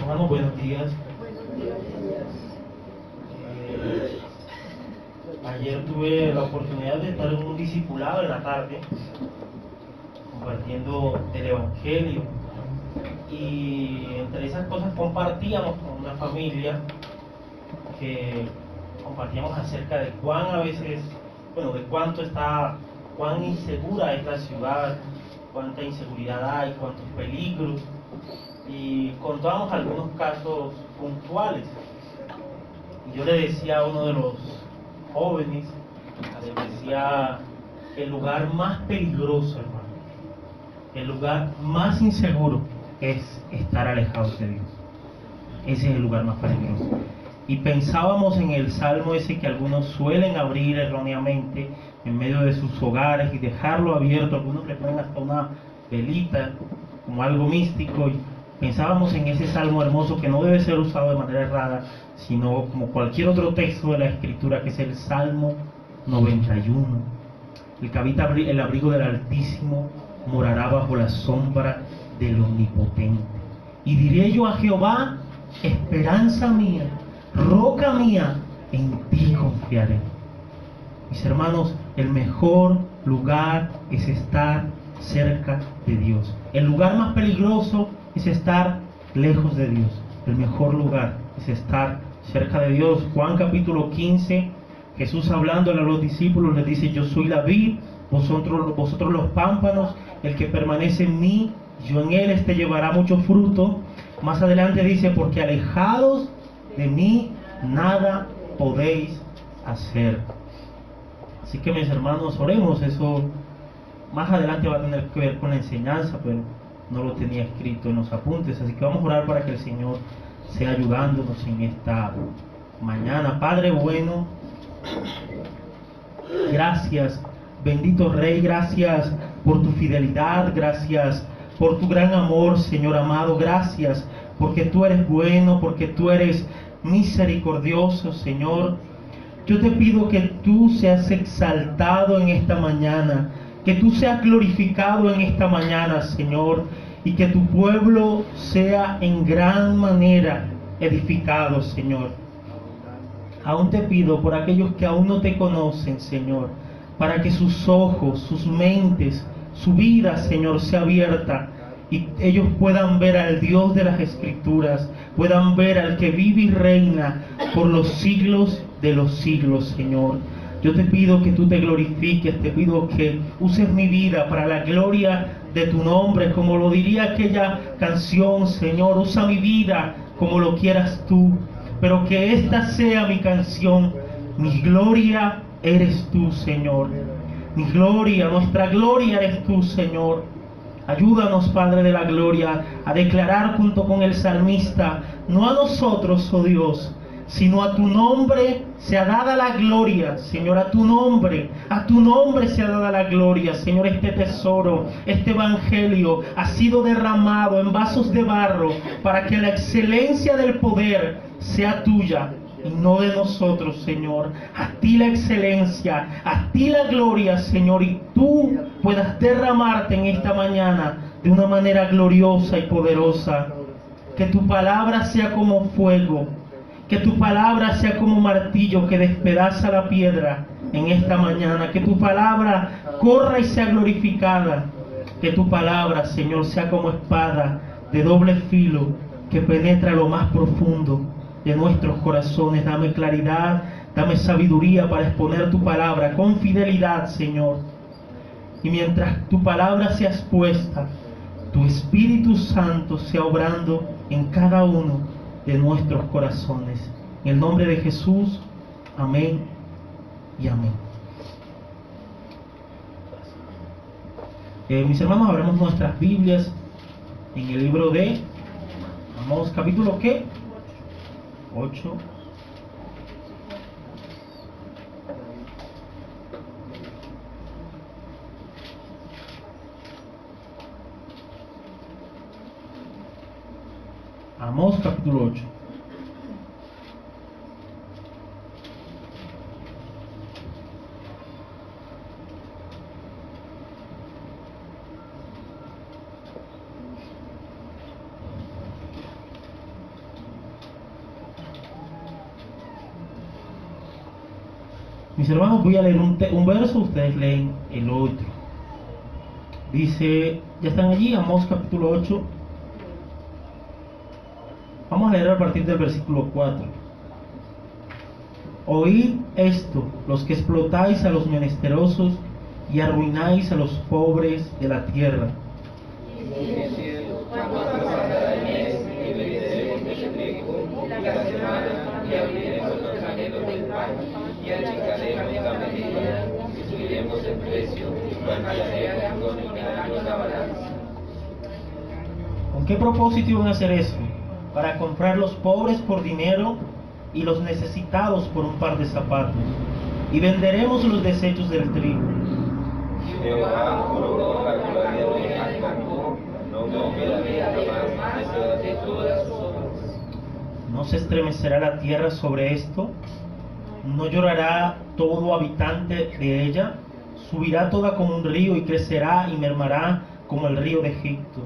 Hermano, buenos días. Ayer tuve la oportunidad de estar en un discipulado en la tarde, compartiendo el Evangelio. Y entre esas cosas compartíamos con una familia que compartíamos acerca de cuán a veces, de cuán insegura es la ciudad, cuánta inseguridad hay, cuántos peligros. Y contábamos algunos casos puntuales. Y yo le decía a uno de los jóvenes, le decía, el lugar más peligroso, hermano, el lugar más inseguro es estar alejados de Dios. Ese es el lugar más peligroso. Y pensábamos en el salmo ese que algunos suelen abrir erróneamente en medio de sus hogares y dejarlo abierto. Algunos le ponen hasta una velita como algo místico. Y pensábamos en ese salmo hermoso que no debe ser usado de manera errada, sino como cualquier otro texto de la Escritura, que es el Salmo 91. El que habita el abrigo del Altísimo morará bajo la sombra del Omnipotente. Y diré yo a Jehová, esperanza mía, roca mía, en ti confiaré. Mis hermanos, el mejor lugar es estar cerca de Dios. El lugar más peligroso es estar lejos de Dios. El mejor lugar es estar cerca de Dios. Juan capítulo 15, Jesús hablándole a los discípulos les dice: yo soy la vid, vosotros los pámpanos. El que permanece en mí, yo en él, este llevará mucho fruto. Más adelante dice: porque alejados de mí nada podéis hacer. Así que, mis hermanos, oremos. Eso más adelante va a tener que ver con la enseñanza, pero no lo tenía escrito en los apuntes. Así que vamos a orar para que el Señor sea ayudándonos en esta mañana. Padre bueno, gracias, bendito Rey, gracias por tu fidelidad, gracias por tu gran amor, Señor amado, gracias porque tú eres bueno, porque tú eres misericordioso, Señor. Yo te pido que tú seas exaltado en esta mañana, que tú seas glorificado en esta mañana, Señor, y que tu pueblo sea en gran manera edificado, Señor. Aún te pido por aquellos que aún no te conocen, Señor, para que sus ojos, sus mentes, su vida, Señor, sea abierta y ellos puedan ver al Dios de las Escrituras, puedan ver al que vive y reina por los siglos de los siglos, Señor. Yo te pido que tú te glorifiques, te pido que uses mi vida para la gloria de tu nombre, como lo diría aquella canción, Señor. Usa mi vida como lo quieras tú, pero que esta sea mi canción. Mi gloria eres tú, Señor. Mi gloria, nuestra gloria eres tú, Señor. Ayúdanos, Padre de la gloria, a declarar junto con el salmista: no a nosotros, oh Dios, sino a tu nombre sea dada la gloria, Señor, a tu nombre sea dada la gloria, Señor. Este tesoro, este evangelio ha sido derramado en vasos de barro para que la excelencia del poder sea tuya y no de nosotros, Señor. A ti la excelencia, a ti la gloria, Señor, y tú puedas derramarte en esta mañana de una manera gloriosa y poderosa. Que tu palabra sea como fuego, que tu palabra sea como martillo que despedaza la piedra en esta mañana. Que tu palabra corra y sea glorificada. Que tu palabra, Señor, sea como espada de doble filo que penetra lo más profundo de nuestros corazones. Dame claridad, dame sabiduría para exponer tu palabra con fidelidad, Señor. Y mientras tu palabra sea expuesta, tu Espíritu Santo sea obrando en cada uno de nuestros corazones. En el nombre de Jesús, amén y amén. Mis hermanos, abramos nuestras Biblias en el libro de Amós, capítulo ¿qué? 8. Amós capítulo 8. Mis hermanos, voy a leer un verso, ustedes leen el otro. Dice, ¿ya están allí? Amós capítulo 8. Vamos a leer a partir del versículo 4. Oíd esto, los que explotáis a los menesterosos y arruináis a los pobres de la tierra. ¿Con qué propósito iban a hacer eso? Para comprar los pobres por dinero y los necesitados por un par de zapatos. Y venderemos los desechos del trigo. ¿No se estremecerá la tierra sobre esto? ¿No llorará todo habitante de ella? Subirá toda como un río y crecerá y mermará como el río de Egipto.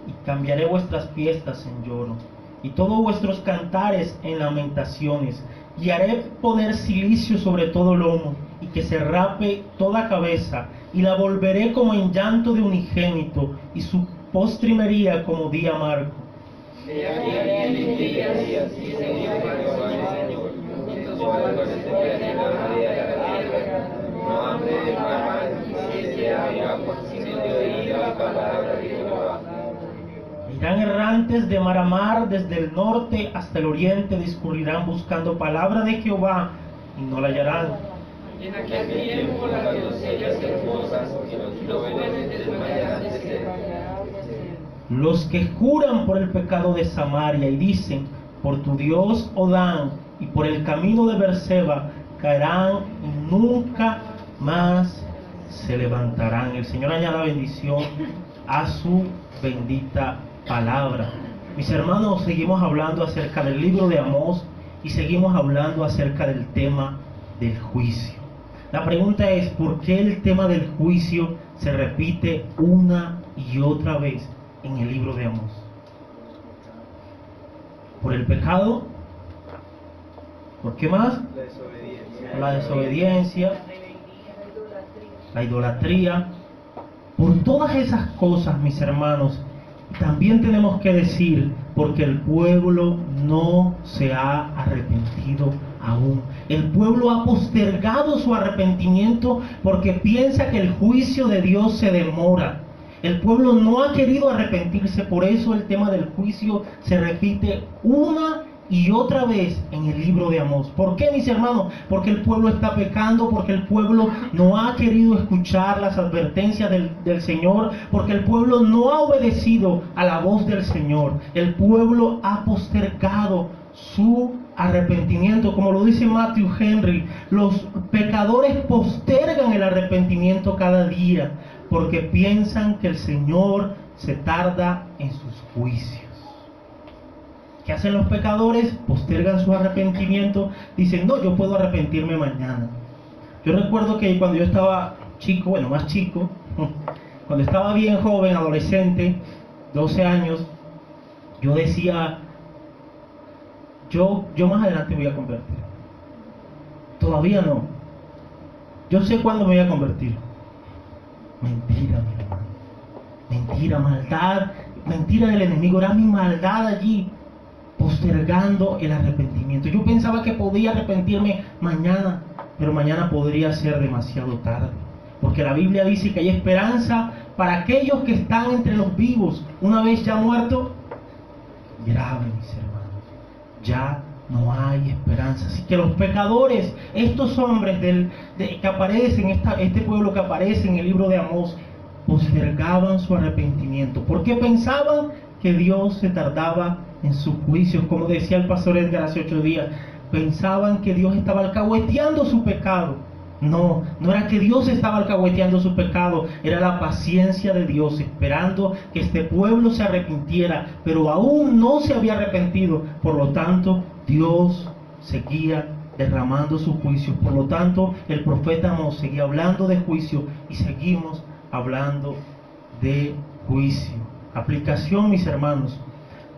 Y cambiaré vuestras fiestas en lloro, y todos vuestros cantares en lamentaciones, y haré poner cilicio sobre todo lomo, y que se rape toda cabeza, y la volveré como en llanto de unigénito, y su postrimería como día amargo. Irán errantes de mar a mar, desde el norte hasta el oriente, discurrirán buscando palabra de Jehová y no la hallarán. En aquel tiempo las doncellas hermosas y los jóvenes desmayarán de sed. Los que juran por el pecado de Samaria y dicen, por tu Dios Odán y por el camino de Berseba, caerán y nunca más se levantarán. El Señor añada bendición a su bendita palabra. Mis hermanos, seguimos hablando acerca del libro de Amós y seguimos hablando acerca del tema del juicio. La pregunta es, ¿por qué el tema del juicio se repite una y otra vez en el libro de Amós? ¿Por el pecado? ¿Por qué más? La desobediencia, la idolatría. Por todas esas cosas, mis hermanos, también tenemos que decir, porque el pueblo no se ha arrepentido aún. El pueblo ha postergado su arrepentimiento porque piensa que el juicio de Dios se demora. El pueblo no ha querido arrepentirse, por eso el tema del juicio se repite una y otra vez en el libro de Amós. ¿Por qué, mis hermanos? Porque el pueblo está pecando, porque el pueblo no ha querido escuchar las advertencias del Señor, porque el pueblo no ha obedecido a la voz del Señor. El pueblo ha postergado su arrepentimiento. Como lo dice Matthew Henry, los pecadores postergan el arrepentimiento cada día porque piensan que el Señor se tarda en sus juicios. ¿Qué hacen los pecadores? Postergan su arrepentimiento. Dicen, no, yo puedo arrepentirme mañana. Yo recuerdo que cuando yo estaba chico, bueno, más chico, cuando estaba bien joven, adolescente, 12 años, yo decía, yo más adelante voy a convertir. Todavía no. Yo sé cuándo me voy a convertir. Mentira, mi hermano. Mentira, maldad, mentira del enemigo. Era mi maldad allí, postergando el arrepentimiento. Yo pensaba que podía arrepentirme mañana, pero mañana podría ser demasiado tarde, porque la Biblia dice que hay esperanza para aquellos que están entre los vivos. Una vez ya muerto, grave, mis hermanos, ya no hay esperanza. Así que los pecadores, estos hombres que aparecen, este pueblo que aparece en el libro de Amós, postergaban su arrepentimiento, porque pensaban que Dios se tardaba en sus juicios. Como decía el pastor Edgar hace 8 días, pensaban que Dios estaba alcahueteando su pecado. No era que Dios estaba alcahueteando su pecado, era la paciencia de Dios esperando que este pueblo se arrepintiera, pero aún no se había arrepentido. Por lo tanto, Dios seguía derramando su juicio. Por lo tanto, el profeta Amós seguía hablando de juicio y seguimos hablando de juicio. Aplicación, mis hermanos.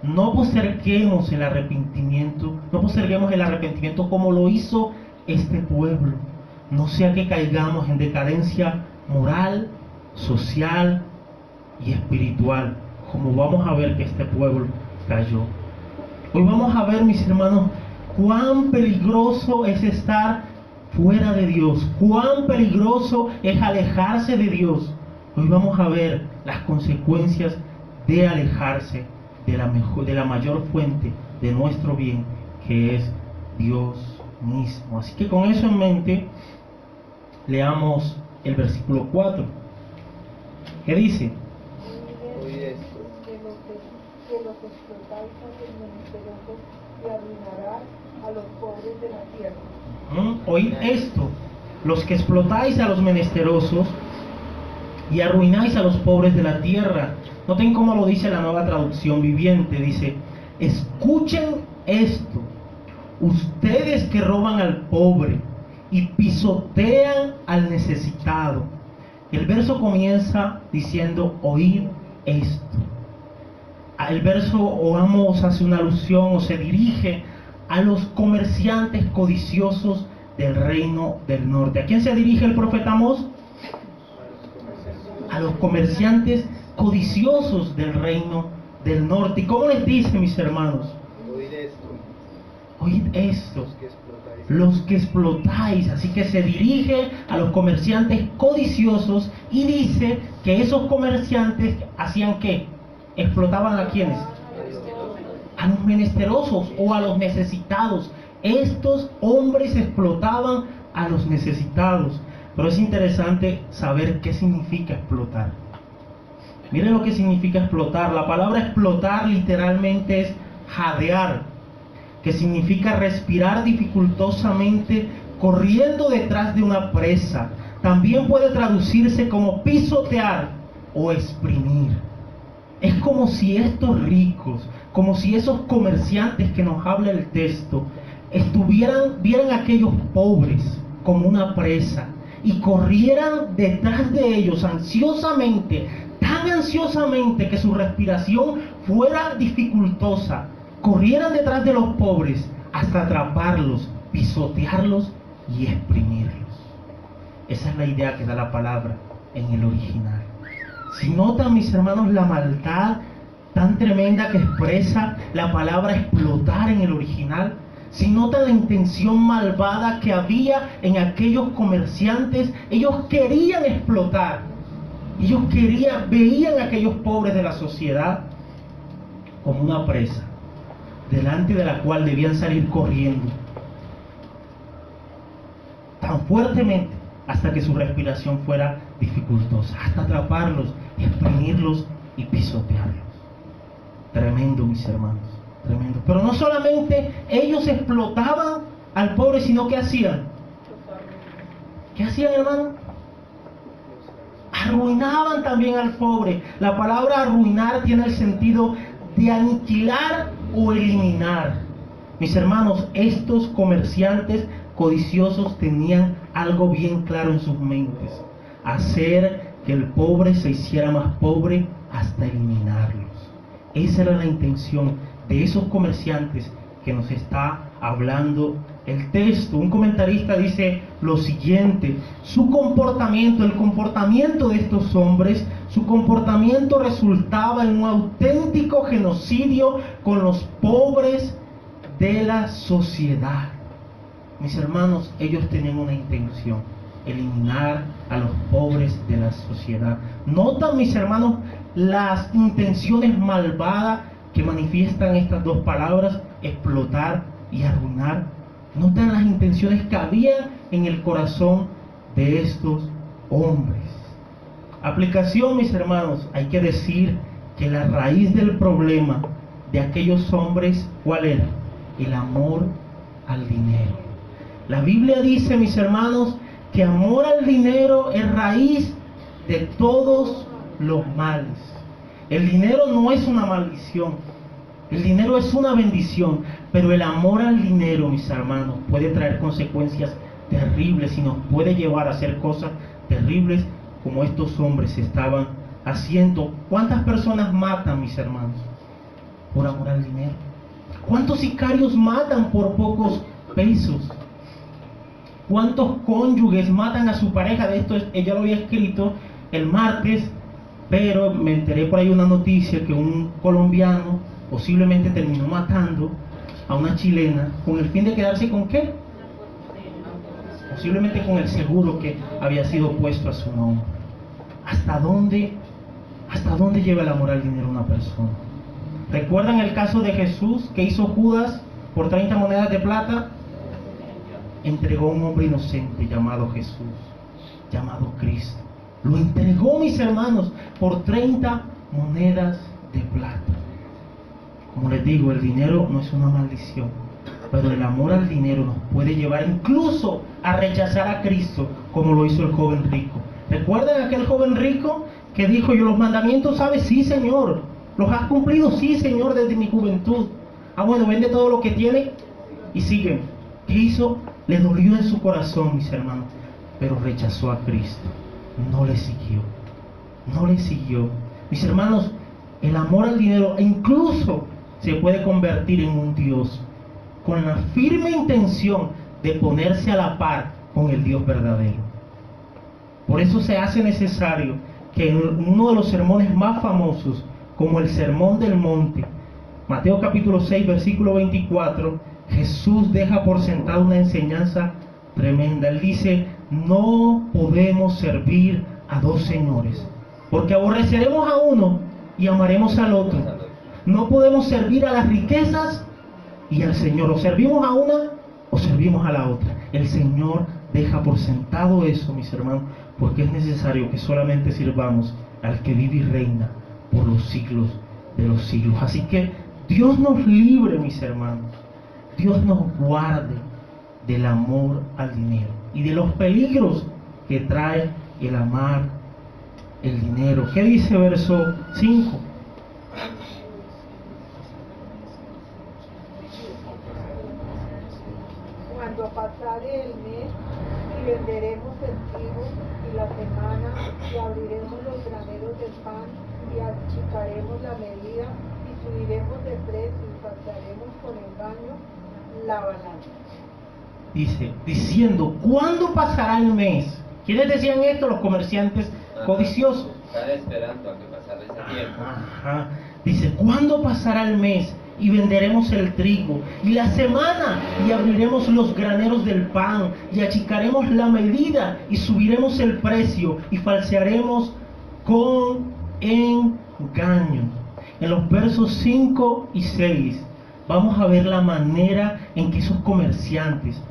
No posterguemos el arrepentimiento, no posterguemos el arrepentimiento como lo hizo este pueblo. No sea que caigamos en decadencia moral, social y espiritual, como vamos a ver que este pueblo cayó. Hoy vamos a ver, mis hermanos, cuán peligroso es estar fuera de Dios, cuán peligroso es alejarse de Dios. Hoy vamos a ver las consecuencias de alejarse de la mayor fuente de nuestro bien, que es Dios mismo. Así que con eso en mente, leamos el versículo 4. ¿Qué dice? Que los explotáis a los menesterosos y arruinarás a los pobres de la tierra. Oíd esto, los que explotáis a los menesterosos y arruináis a los pobres de la tierra. Noten cómo lo dice la Nueva Traducción Viviente. Dice: escuchen esto, ustedes que roban al pobre y pisotean al necesitado. El verso comienza diciendo: oíd esto. El verso Amós hace una alusión o se dirige a los comerciantes codiciosos del reino del norte. ¿A quién se dirige el profeta Amós? A los comerciantes codiciosos del reino del norte. ¿Y cómo les dice, mis hermanos? Oíd esto. Oíd esto, los que explotáis. Así que se dirige a los comerciantes codiciosos y dice que esos comerciantes hacían ¿qué? ¿Explotaban a quiénes? A los menesterosos o a los necesitados. Estos hombres explotaban a los necesitados. Pero es interesante saber qué significa explotar. Miren lo que significa explotar. La palabra explotar literalmente es jadear, que significa respirar dificultosamente corriendo detrás de una presa. También puede traducirse como pisotear o exprimir. Es como si estos ricos, como si esos comerciantes que nos habla el texto, vieran a aquellos pobres como una presa y corrieran detrás de ellos ansiosamente, tan ansiosamente que su respiración fuera dificultosa. Corrieran detrás de los pobres hasta atraparlos, pisotearlos y exprimirlos. Esa es la idea que da la palabra en el original. Si notan, mis hermanos, la maldad tan tremenda que expresa la palabra explotar en el original, si notan la intención malvada que había en aquellos comerciantes, ellos querían explotar, veían a aquellos pobres de la sociedad como una presa, delante de la cual debían salir corriendo tan fuertemente hasta que su respiración fuera dificultosa, hasta atraparlos, exprimirlos y pisotearlos. Tremendo, mis hermanos, tremendo. Pero no solamente ellos explotaban al pobre, sino ¿qué hacían? ¿Qué hacían, hermano? Arruinaban también al pobre. La palabra arruinar tiene el sentido de aniquilar o eliminar. Mis hermanos, estos comerciantes codiciosos tenían algo bien claro en sus mentes: hacer que el pobre se hiciera más pobre hasta eliminarlos. Esa era la intención de esos comerciantes que nos está hablando el texto. Un comentarista dice lo siguiente: su comportamiento, el comportamiento de estos hombres, su comportamiento resultaba en un auténtico genocidio con los pobres de la sociedad. Mis hermanos, ellos tenían una intención: eliminar a los pobres de la sociedad. ¿Notan, mis hermanos, las intenciones malvadas que manifiestan estas dos palabras, explotar y arruinar? ¿Notan las intenciones que había en el corazón de estos hombres? Aplicación, mis hermanos, hay que decir que la raíz del problema de aquellos hombres, ¿cuál era? El amor al dinero. La Biblia dice, mis hermanos, que amor al dinero es raíz de todos los males. El dinero no es una maldición. El dinero es una bendición, pero el amor al dinero, mis hermanos, puede traer consecuencias terribles y nos puede llevar a hacer cosas terribles como estos hombres estaban haciendo. ¿Cuántas personas matan, mis hermanos, por amor al dinero? ¿Cuántos sicarios matan por pocos pesos? ¿Cuántos cónyuges matan a su pareja? De esto ella lo había escrito el martes, pero me enteré por ahí una noticia que un colombiano posiblemente terminó matando a una chilena con el fin de quedarse ¿con qué? Posiblemente con el seguro que había sido puesto a su nombre. ¿Hasta dónde lleva el amor al dinero una persona? ¿Recuerdan el caso de Jesús que hizo Judas por 30 monedas de plata? Entregó a un hombre inocente llamado Jesús, llamado Cristo. Lo entregó, mis hermanos, por 30 monedas de plata. Como les digo, el dinero no es una maldición, pero el amor al dinero nos puede llevar incluso a rechazar a Cristo, como lo hizo el joven rico. ¿Recuerdan aquel joven rico que dijo: yo los mandamientos, ¿sabes? Sí, Señor. ¿Los has cumplido? Sí, Señor, desde mi juventud. Ah, bueno, vende todo lo que tiene y sigue. ¿Qué hizo? Le dolió en su corazón, mis hermanos, pero rechazó a Cristo. No le siguió. No le siguió. Mis hermanos, el amor al dinero incluso se puede convertir en un Dios con la firme intención de ponerse a la par con el Dios verdadero. Por eso se hace necesario que en uno de los sermones más famosos, como el Sermón del Monte, Mateo capítulo 6, versículo 24, Jesús deja por sentado una enseñanza tremenda. Él dice: no podemos servir a dos señores, porque aborreceremos a uno y amaremos al otro. No podemos servir a las riquezas y al Señor. O servimos a una o servimos a la otra. El Señor deja por sentado eso, mis hermanos, porque es necesario que solamente sirvamos al que vive y reina por los siglos de los siglos. Así que Dios nos libre, mis hermanos. Dios nos guarde del amor al dinero y de los peligros que trae el amar el dinero. ¿Qué dice verso 5? Cuando pasare el mes y venderemos el trigo y la semana y abriremos los graneros del pan y achicaremos la medida y subiremos de precio y faltaremos con engaño la balanza. Dice, diciendo, ¿cuándo pasará el mes? ¿Quiénes decían esto? Los comerciantes codiciosos. Están esperando a que pasara ese tiempo. Ajá. Dice, ¿cuándo pasará el mes? Y venderemos el trigo, y la semana, y abriremos los graneros del pan, y achicaremos la medida, y subiremos el precio, y falsearemos con engaño. En los versos 5 y 6 vamos a ver la manera en que esos comerciantes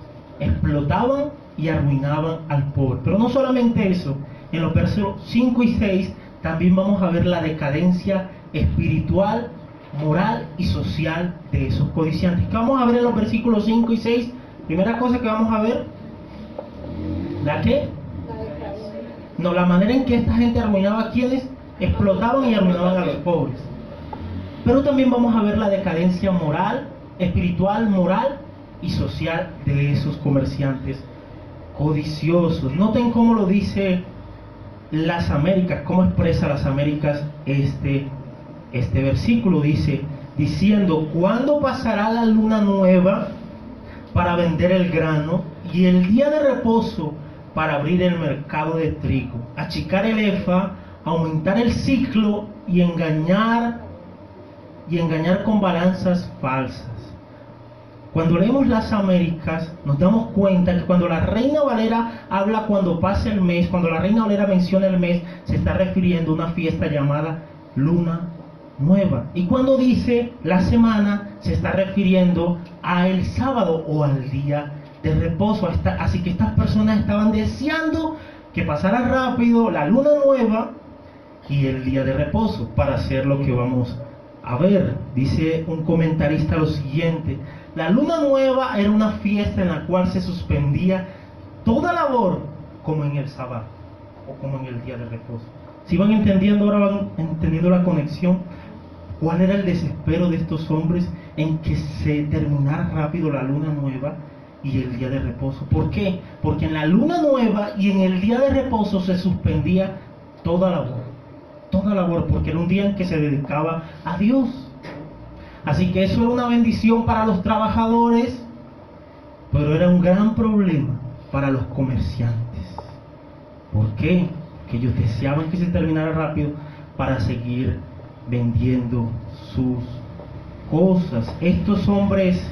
explotaban y arruinaban al pobre. Pero no solamente eso, en los versos 5 y 6 también vamos a ver la decadencia espiritual, moral y social de esos codiciantes. ¿Qué vamos a ver en los versículos 5 y 6? Primera cosa que vamos a ver, ¿la qué? No, la manera en que esta gente arruinaba a quienes explotaban y arruinaban a los pobres. Pero también vamos a ver la decadencia moral, espiritual, moral y social de esos comerciantes codiciosos. Noten cómo lo dice Las Américas, cómo expresa Las Américas este versículo. Dice, diciendo, ¿cuándo pasará la luna nueva para vender el grano y el día de reposo para abrir el mercado de trigo, achicar el efa, aumentar el ciclo y engañar con balanzas falsas? Cuando leemos Las Américas nos damos cuenta que cuando la Reina Valera habla cuando pasa el mes, cuando la Reina Valera menciona el mes, se está refiriendo a una fiesta llamada Luna Nueva. Y cuando dice la semana, se está refiriendo a el sábado o al día de reposo. Así que estas personas estaban deseando que pasara rápido la luna nueva y el día de reposo para hacer lo que vamos a ver. Dice un comentarista lo siguiente: la luna nueva era una fiesta en la cual se suspendía toda labor, como en el sábado o como en el día de reposo. Si van entendiendo, ahora van entendiendo la conexión. ¿Cuál era el desespero de estos hombres en que se terminara rápido la luna nueva y el día de reposo? ¿Por qué? Porque en la luna nueva y en el día de reposo se suspendía toda labor, porque era un día en que se dedicaba a Dios. Así que eso era una bendición para los trabajadores, pero era un gran problema para los comerciantes. ¿Por qué? Porque ellos deseaban que se terminara rápido para seguir vendiendo sus cosas. Estos hombres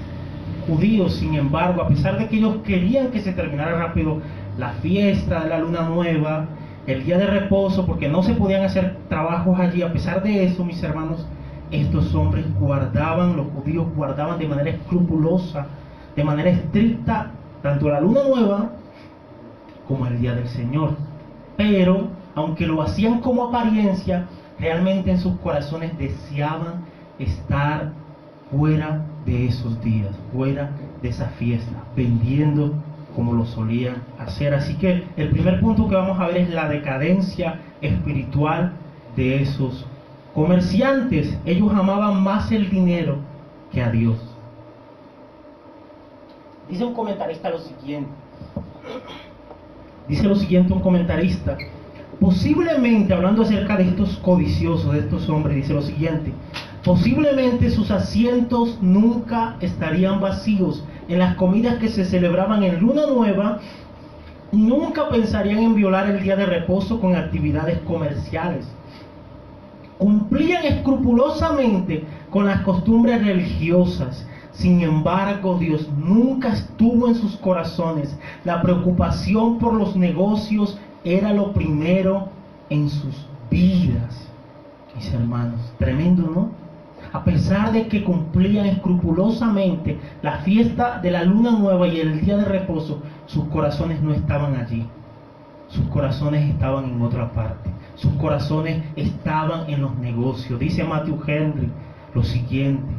judíos, sin embargo, a pesar de que ellos querían que se terminara rápido la fiesta de la luna nueva, el día de reposo, porque no se podían hacer trabajos allí, a pesar de eso, mis hermanos, estos hombres los judíos guardaban de manera escrupulosa, de manera estricta, tanto la luna nueva como el día del Señor. Pero, aunque lo hacían como apariencia, realmente en sus corazones deseaban estar fuera de esos días, fuera de esa fiesta, vendiendo como lo solían hacer. Así que el primer punto que vamos a ver es la decadencia espiritual de esos comerciantes. Ellos amaban más el dinero que a Dios. Dice un comentarista lo siguiente. Dice lo siguiente un comentarista. Posiblemente, hablando acerca de estos codiciosos, de estos hombres, dice lo siguiente: posiblemente sus asientos nunca estarían vacíos en las comidas que se celebraban en luna nueva, y nunca pensarían en violar el día de reposo con actividades comerciales. Cumplían escrupulosamente con las costumbres religiosas. Sin embargo, Dios nunca estuvo en sus corazones. La preocupación por los negocios era lo primero en sus vidas. Mis hermanos, tremendo, ¿no? A pesar de que cumplían escrupulosamente la fiesta de la luna nueva y el día de reposo, sus corazones no estaban allí. Sus corazones estaban en otra parte. Sus corazones estaban en los negocios. Dice Matthew Henry lo siguiente: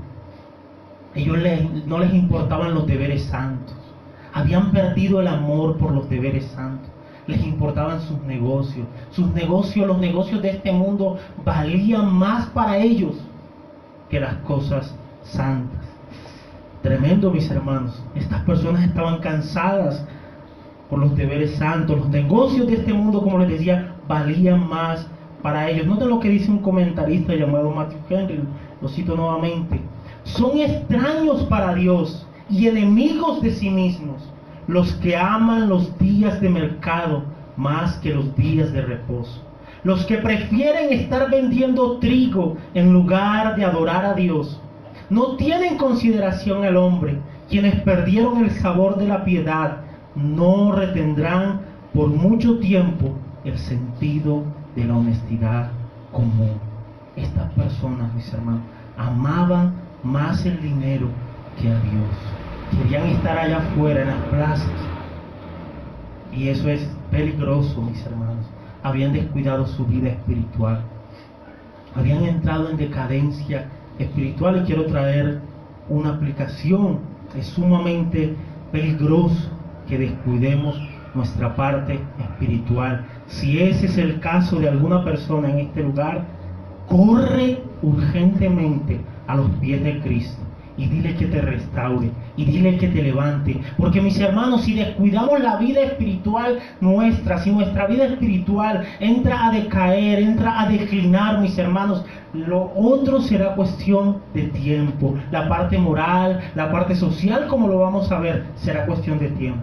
ellos no les importaban los deberes santos. Habían perdido el amor por los deberes santos. Les importaban sus negocios. Los negocios de este mundo valían más para ellos que las cosas santas. Tremendo, mis hermanos. Estas personas estaban cansadas por los deberes santos. Los negocios de este mundo, como les decía, valían más para ellos. Noten lo que dice un comentarista llamado Matthew Henry. Lo cito nuevamente: son extraños para Dios y enemigos de sí mismos los que aman los días de mercado más que los días de reposo, los que prefieren estar vendiendo trigo en lugar de adorar a Dios. No tienen consideración al hombre. Quienes perdieron el sabor de la piedad no retendrán por mucho tiempo el sentido de la honestidad común. Estas personas, mis hermanos, amaban más el dinero que a Dios. Querían estar allá afuera en las plazas, y eso es peligroso, mis hermanos. Habían descuidado su vida espiritual, habían entrado en decadencia espiritual. Y quiero traer una aplicación. Es sumamente peligroso que descuidemos nuestra parte espiritual. Si ese es el caso de alguna persona en este lugar, corre urgentemente a los pies de Cristo y dile que te restaure, y dile que te levante. Porque, mis hermanos, si descuidamos la vida espiritual nuestra, si nuestra vida espiritual entra a decaer, entra a declinar, mis hermanos, lo otro será cuestión de tiempo. La parte moral, la parte social, como lo vamos a ver, será cuestión de tiempo.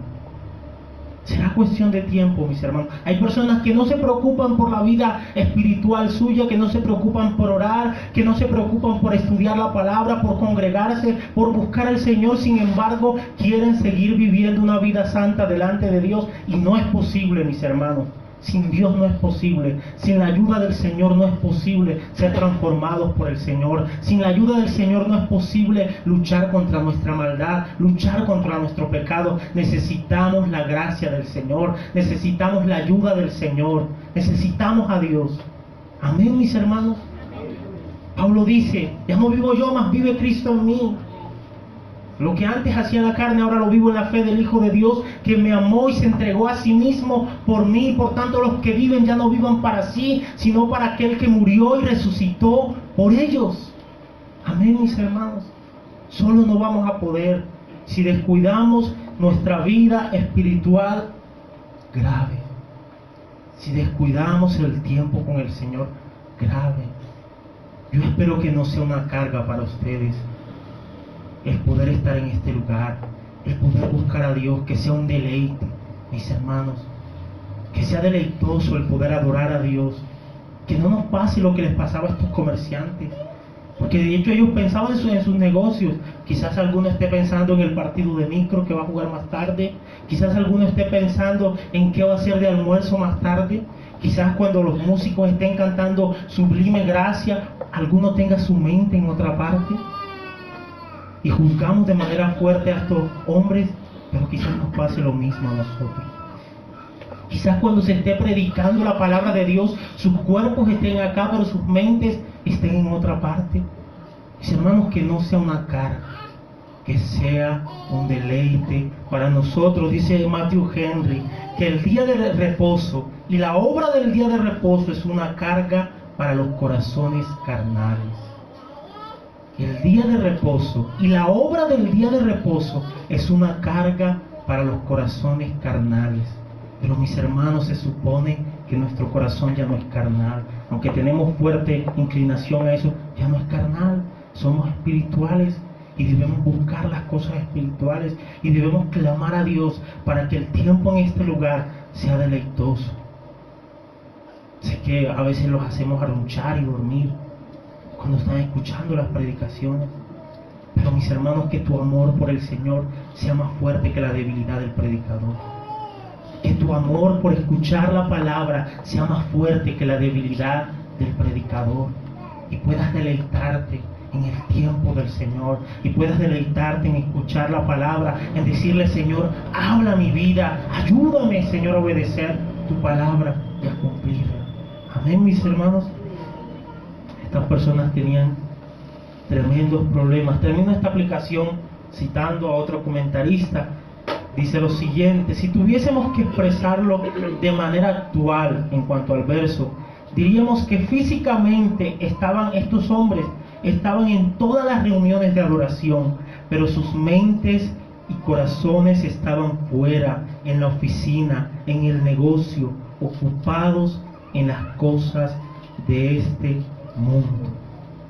Será cuestión de tiempo, mis hermanos. Hay personas que no se preocupan por la vida espiritual suya, que no se preocupan por orar, que no se preocupan por estudiar la palabra, por congregarse, por buscar al Señor. Sin embargo, quieren seguir viviendo una vida santa delante de Dios, y no es posible, mis hermanos. Sin Dios no es posible. Sin la ayuda del Señor no es posible ser transformados por el Señor. Sin la ayuda del Señor no es posible luchar contra nuestra maldad, luchar contra nuestro pecado. Necesitamos la gracia del Señor. Necesitamos la ayuda del Señor. Necesitamos a Dios. Amén, mis hermanos. Pablo dice: ya no vivo yo, mas vive Cristo en mí. Lo que antes hacía la carne, ahora lo vivo en la fe del Hijo de Dios, que me amó y se entregó a sí mismo por mí. Por tanto, los que viven ya no vivan para sí, sino para aquel que murió y resucitó por ellos. Amén, mis hermanos. Solo no vamos a poder si descuidamos nuestra vida espiritual grave. Si descuidamos el tiempo con el Señor, grave. Yo espero que no sea una carga para ustedes el poder estar en este lugar, el poder buscar a Dios, que sea un deleite, mis hermanos, que sea deleitoso el poder adorar a Dios, que no nos pase lo que les pasaba a estos comerciantes, porque de hecho ellos pensaban en sus negocios. Quizás alguno esté pensando en el partido de micro que va a jugar más tarde, quizás alguno esté pensando en qué va a hacer de almuerzo más tarde, quizás cuando los músicos estén cantando Sublime Gracia, alguno tenga su mente en otra parte. Y juzgamos de manera fuerte a estos hombres, pero quizás nos pase lo mismo a nosotros. Quizás cuando se esté predicando la palabra de Dios, sus cuerpos estén acá, pero sus mentes estén en otra parte. Mis hermanos, que no sea una carga, que sea un deleite para nosotros. Dice Matthew Henry que el día de reposo y la obra del día de reposo es una carga para los corazones carnales. El día de reposo y la obra del día de reposo es una carga para los corazones carnales. Pero mis hermanos, se supone que nuestro corazón ya no es carnal. Aunque tenemos fuerte inclinación a eso, ya no es carnal. Somos espirituales y debemos buscar las cosas espirituales y debemos clamar a Dios para que el tiempo en este lugar sea deleitoso. Sé que a veces los hacemos arrunchar y dormir cuando están escuchando las predicaciones, pero mis hermanos, que tu amor por el Señor sea más fuerte que la debilidad del predicador, que tu amor por escuchar la palabra sea más fuerte que la debilidad del predicador, y puedas deleitarte en el tiempo del Señor, y puedas deleitarte en escuchar la palabra, en decirle: Señor, habla mi vida, ayúdame, Señor, a obedecer tu palabra y a cumplirla. Amén, mis hermanos. Estas personas tenían tremendos problemas. Termino esta aplicación citando a otro comentarista. Dice lo siguiente: si tuviésemos que expresarlo de manera actual en cuanto al verso, diríamos que físicamente estos hombres estaban en todas las reuniones de adoración, pero sus mentes y corazones estaban fuera, en la oficina, en el negocio, ocupados en las cosas de este mundo.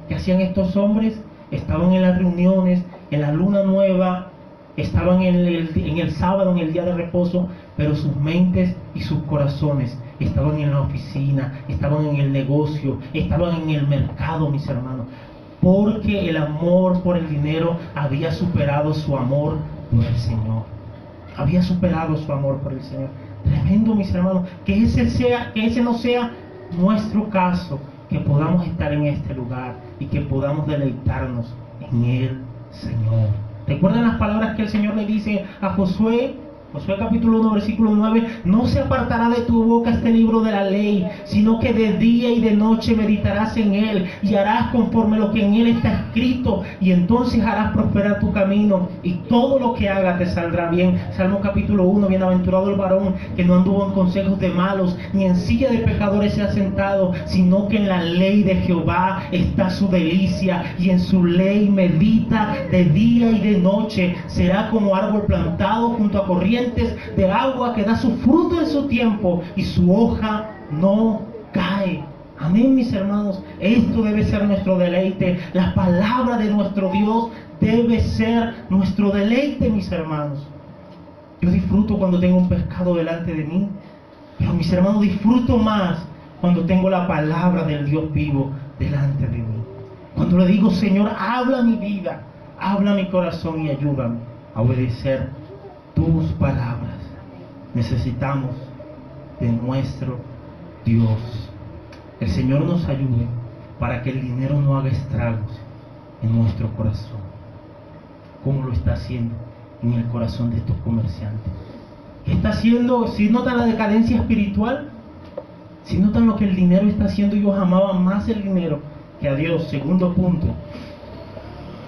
¿Qué hacían estos hombres? Estaban en las reuniones, en la luna nueva, estaban en el sábado, en el día de reposo, pero sus mentes y sus corazones estaban en la oficina, estaban en el negocio, estaban en el mercado, mis hermanos, porque el amor por el dinero había superado su amor por el Señor. Había superado su amor por el Señor. Tremendo, mis hermanos, que ese no sea nuestro caso, que podamos estar en este lugar y que podamos deleitarnos en el Señor. ¿Recuerdan las palabras que el Señor le dice a Josué? Josué capítulo 1, versículo 9: no se apartará de tu boca este libro de la ley, sino que de día y de noche meditarás en él, y harás conforme lo que en él está escrito, y entonces harás prosperar tu camino, y todo lo que hagas te saldrá bien. Salmo capítulo 1: bienaventurado el varón que no anduvo en consejos de malos, ni en silla de pecadores se ha sentado, sino que en la ley de Jehová está su delicia, y en su ley medita de día y de noche. Será como árbol plantado junto a corrientes de agua, que da su fruto en su tiempo y su hoja no cae. Amén, mis hermanos. Esto debe ser nuestro deleite. La palabra de nuestro Dios debe ser nuestro deleite, mis hermanos. Yo disfruto cuando tengo un pescado delante de mí, pero mis hermanos, disfruto más cuando tengo la palabra del Dios vivo delante de mí. Cuando le digo: Señor, habla mi vida, habla mi corazón y ayúdame a obedecer tus palabras. Necesitamos de nuestro Dios. El Señor nos ayude para que el dinero no haga estragos en nuestro corazón, como lo está haciendo en el corazón de estos comerciantes. ¿Qué está haciendo? Si notan la decadencia espiritual, si notan lo que el dinero está haciendo, ellos amaban más el dinero que a Dios. Segundo punto,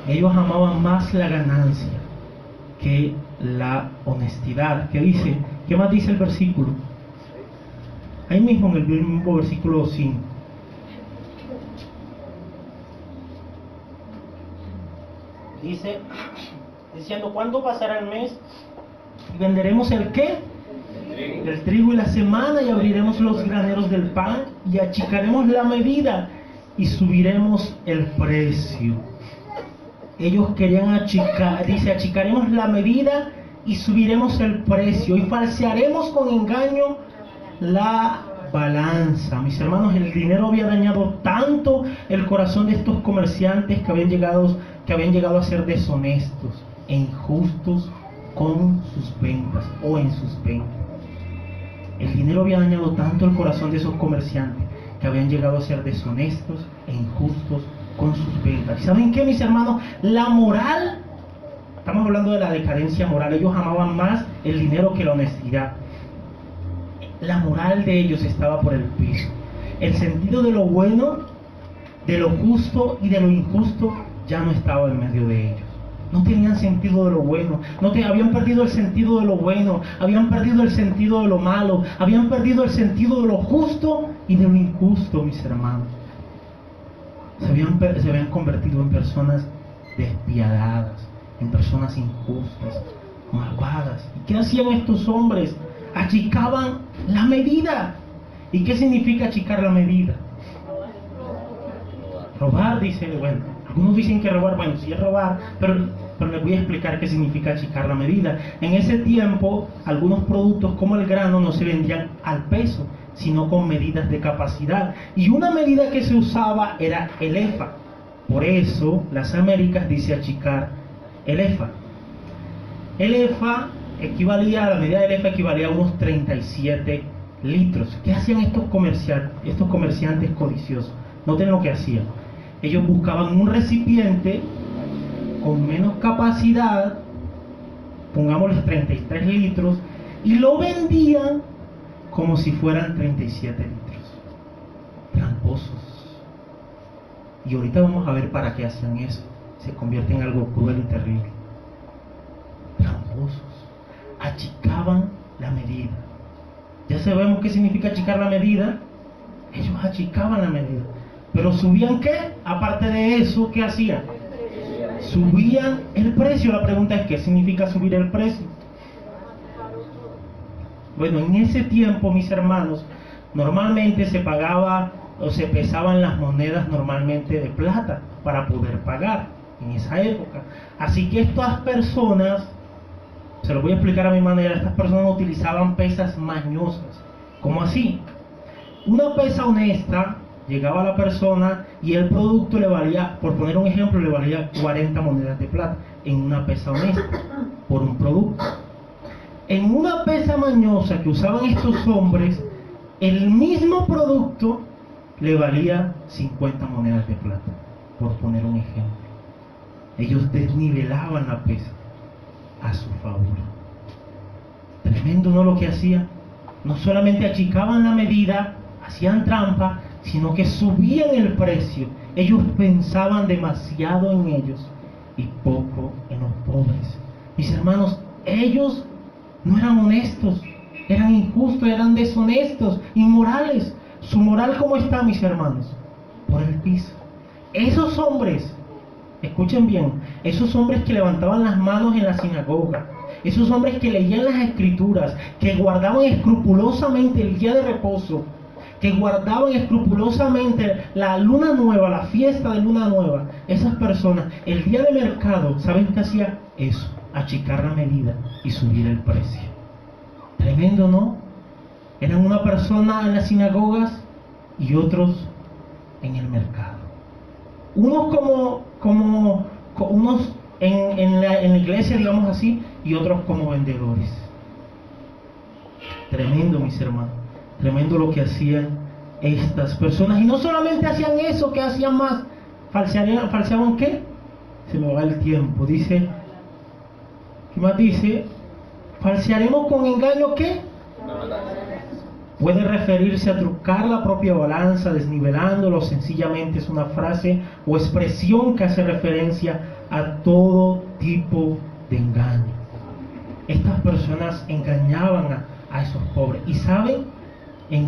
ellos amaban más la ganancia que la honestidad. ¿Qué dice? ¿Qué más dice el versículo? Ahí mismo en el mismo versículo 5. Dice, diciendo, ¿cuándo pasará el mes? ¿Y venderemos el qué? El trigo y la semana, y abriremos los graneros del pan, y achicaremos la medida, y subiremos el precio. Ellos querían achicar, dice, achicaremos la medida y subiremos el precio, y falsearemos con engaño la balanza. Mis hermanos, el dinero había dañado tanto el corazón de estos comerciantes que habían llegado a ser deshonestos e injustos con sus ventas o en sus ventas. El dinero había dañado tanto el corazón de esos comerciantes que habían llegado a ser deshonestos e injustos con sus ventas. ¿Y saben qué, mis hermanos? La moral, estamos hablando de la decadencia moral, ellos amaban más el dinero que la honestidad. La moral de ellos estaba por el piso. El sentido de lo bueno, de lo justo y de lo injusto ya no estaba en medio de ellos. No tenían sentido de lo bueno, habían perdido el sentido de lo bueno, habían perdido el sentido de lo malo, habían perdido el sentido de lo justo y de lo injusto, mis hermanos. Se habían convertido en personas despiadadas, en personas injustas, malvadas. ¿Y qué hacían estos hombres? Achicaban la medida. ¿Y qué significa achicar la medida? Robar, dice, bueno, algunos dicen que robar, bueno, sí es robar, pero les voy a explicar qué significa achicar la medida. En ese tiempo, algunos productos como el grano no se vendían al peso, sino con medidas de capacidad. Y una medida que se usaba era el efa. Por eso, las Américas dice achicar el efa. El efa equivalía, la medida del efa equivalía a unos 37 litros. ¿Qué hacían estos comerciantes codiciosos? Noten lo que hacían. Ellos buscaban un recipiente con menos capacidad, pongámosles 33 litros, y lo vendían como si fueran 37 litros. Tramposos. Y ahorita vamos a ver para qué hacían eso. Se convierte en algo cruel y terrible. Tramposos. Achicaban la medida. Ya sabemos qué significa achicar la medida. Ellos achicaban la medida. Pero ¿subían qué? Aparte de eso, ¿qué hacían? Subían el precio. La pregunta es, ¿qué significa subir el precio? Bueno, en ese tiempo, mis hermanos, normalmente se pagaba o se pesaban las monedas normalmente de plata para poder pagar en esa época. Así que estas personas, se lo voy a explicar a mi manera, estas personas utilizaban pesas mañosas. ¿Cómo así? Una pesa honesta, llegaba a la persona y el producto le valía, por poner un ejemplo, le valía 40 monedas de plata en una pesa honesta por un producto. En una pesa mañosa que usaban estos hombres, el mismo producto le valía 50 monedas de plata, por poner un ejemplo. Ellos desnivelaban la pesa a su favor. Tremendo, ¿no? Lo que hacían. No solamente achicaban la medida, hacían trampa, sino que subían el precio. Ellos pensaban demasiado en ellos y poco en los pobres. Mis hermanos, ellos no eran honestos, eran injustos, eran deshonestos, inmorales. ¿Su moral cómo está, mis hermanos? Por el piso. Esos hombres, escuchen bien, esos hombres que levantaban las manos en la sinagoga, esos hombres que leían las escrituras, que guardaban escrupulosamente el día de reposo, que guardaban escrupulosamente la luna nueva, la fiesta de luna nueva, esas personas, el día de mercado, ¿saben qué hacían? Eso, achicar la medida y subir el precio. Tremendo, ¿no? Eran una persona en las sinagogas y otros en el mercado. Unos unos en la iglesia, digamos así, y otros como vendedores. Tremendo, mis hermanos. Tremendo lo que hacían estas personas. Y no solamente hacían eso, ¿qué hacían más? ¿Falseaban qué? Se me va el tiempo. Dice, ¿qué más dice? ¿Falsearemos con engaño qué? Puede referirse a trucar la propia balanza, desnivelándolo, sencillamente es una frase o expresión que hace referencia a todo tipo de engaño. Estas personas engañaban a esos pobres. Y saben,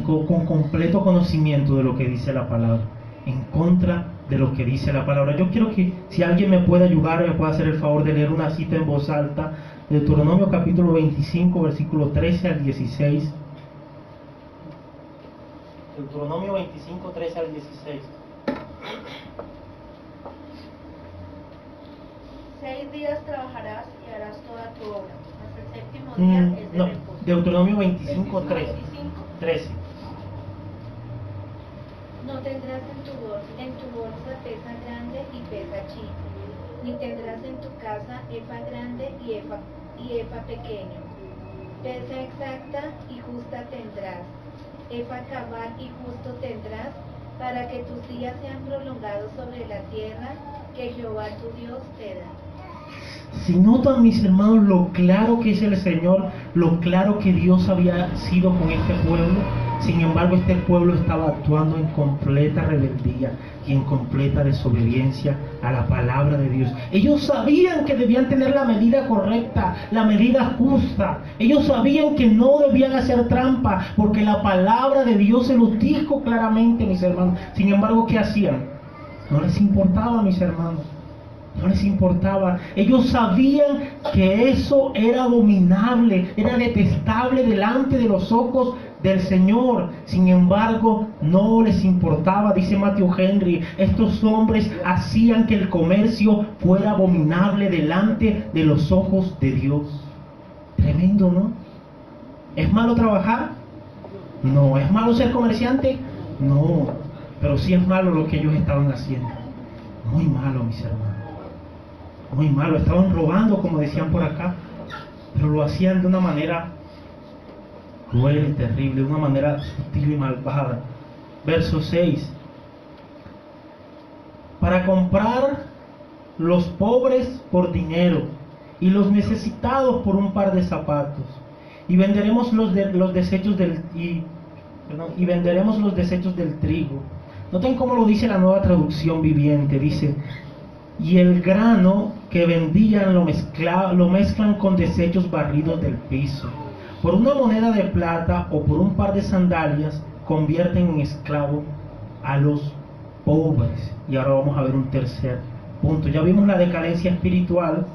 con completo conocimiento de lo que dice la palabra, en contra de lo que dice la palabra. Yo quiero que si alguien me puede ayudar, me puede hacer el favor de leer una cita en voz alta, Deuteronomio capítulo 25, versículo 13 al 16. Deuteronomio 25, 13 al 16. 6 días trabajarás y harás toda tu obra, mas el séptimo día es de No, reposo. Deuteronomio 25, 13. 13. No tendrás en tu bolsa pesa grande y pesa chico, ni tendrás en tu casa efa grande y efa pequeño. Pesa exacta y justa tendrás, efa cabal y justo tendrás, para que tus días sean prolongados sobre la tierra que Jehová tu Dios te da. Si notan, mis hermanos, lo claro que es el Señor, lo claro que Dios había sido con este pueblo, sin embargo este pueblo estaba actuando en completa rebeldía y en completa desobediencia a la palabra de Dios. Ellos sabían que debían tener la medida correcta, la medida justa. Ellos sabían que no debían hacer trampa, porque la palabra de Dios se los dijo claramente, mis hermanos. Sin embargo, ¿qué hacían? No les importaba, mis hermanos. No les importaba. Ellos sabían que eso era abominable, era detestable delante de los ojos del Señor. Sin embargo, no les importaba. Dice Matthew Henry, estos hombres hacían que el comercio fuera abominable delante de los ojos de Dios. Tremendo, ¿no? ¿Es malo trabajar? No. ¿Es malo ser comerciante? No. Pero sí es malo lo que ellos estaban haciendo. Muy malo, mis hermanos. Muy malo. Estaban robando, como decían por acá, pero lo hacían de una manera cruel y terrible, de una manera sutil y malvada. Verso 6. Para comprar los pobres por dinero y los necesitados por un par de zapatos, y venderemos los desechos del trigo. Noten cómo lo dice la Nueva Traducción Viviente. Dice: y el grano que vendían lo mezclan con desechos barridos del piso. Por una moneda de plata o por un par de sandalias convierten en esclavo a los pobres. Y ahora vamos a ver un tercer punto. Ya vimos la decadencia espiritual.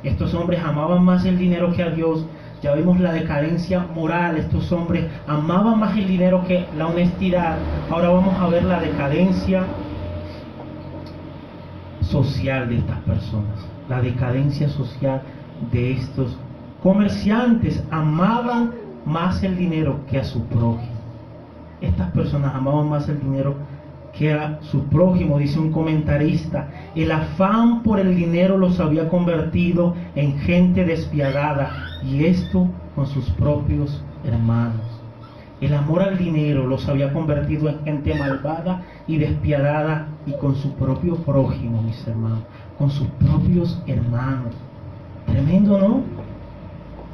Estos hombres amaban más el dinero que a Dios. Ya vimos la decadencia moral. Estos hombres amaban más el dinero que la honestidad. Ahora vamos a ver la decadencia social de estas personas. La decadencia social de estos comerciantes. Amaban más el dinero que a su prójimo. Estas personas amaban más el dinero que a su prójimo. Dice un comentarista: el afán por el dinero los había convertido en gente despiadada, y esto con sus propios hermanos. El amor al dinero los había convertido en gente malvada y despiadada, y con su propio prójimo, mis hermanos, con sus propios hermanos. Tremendo, ¿no?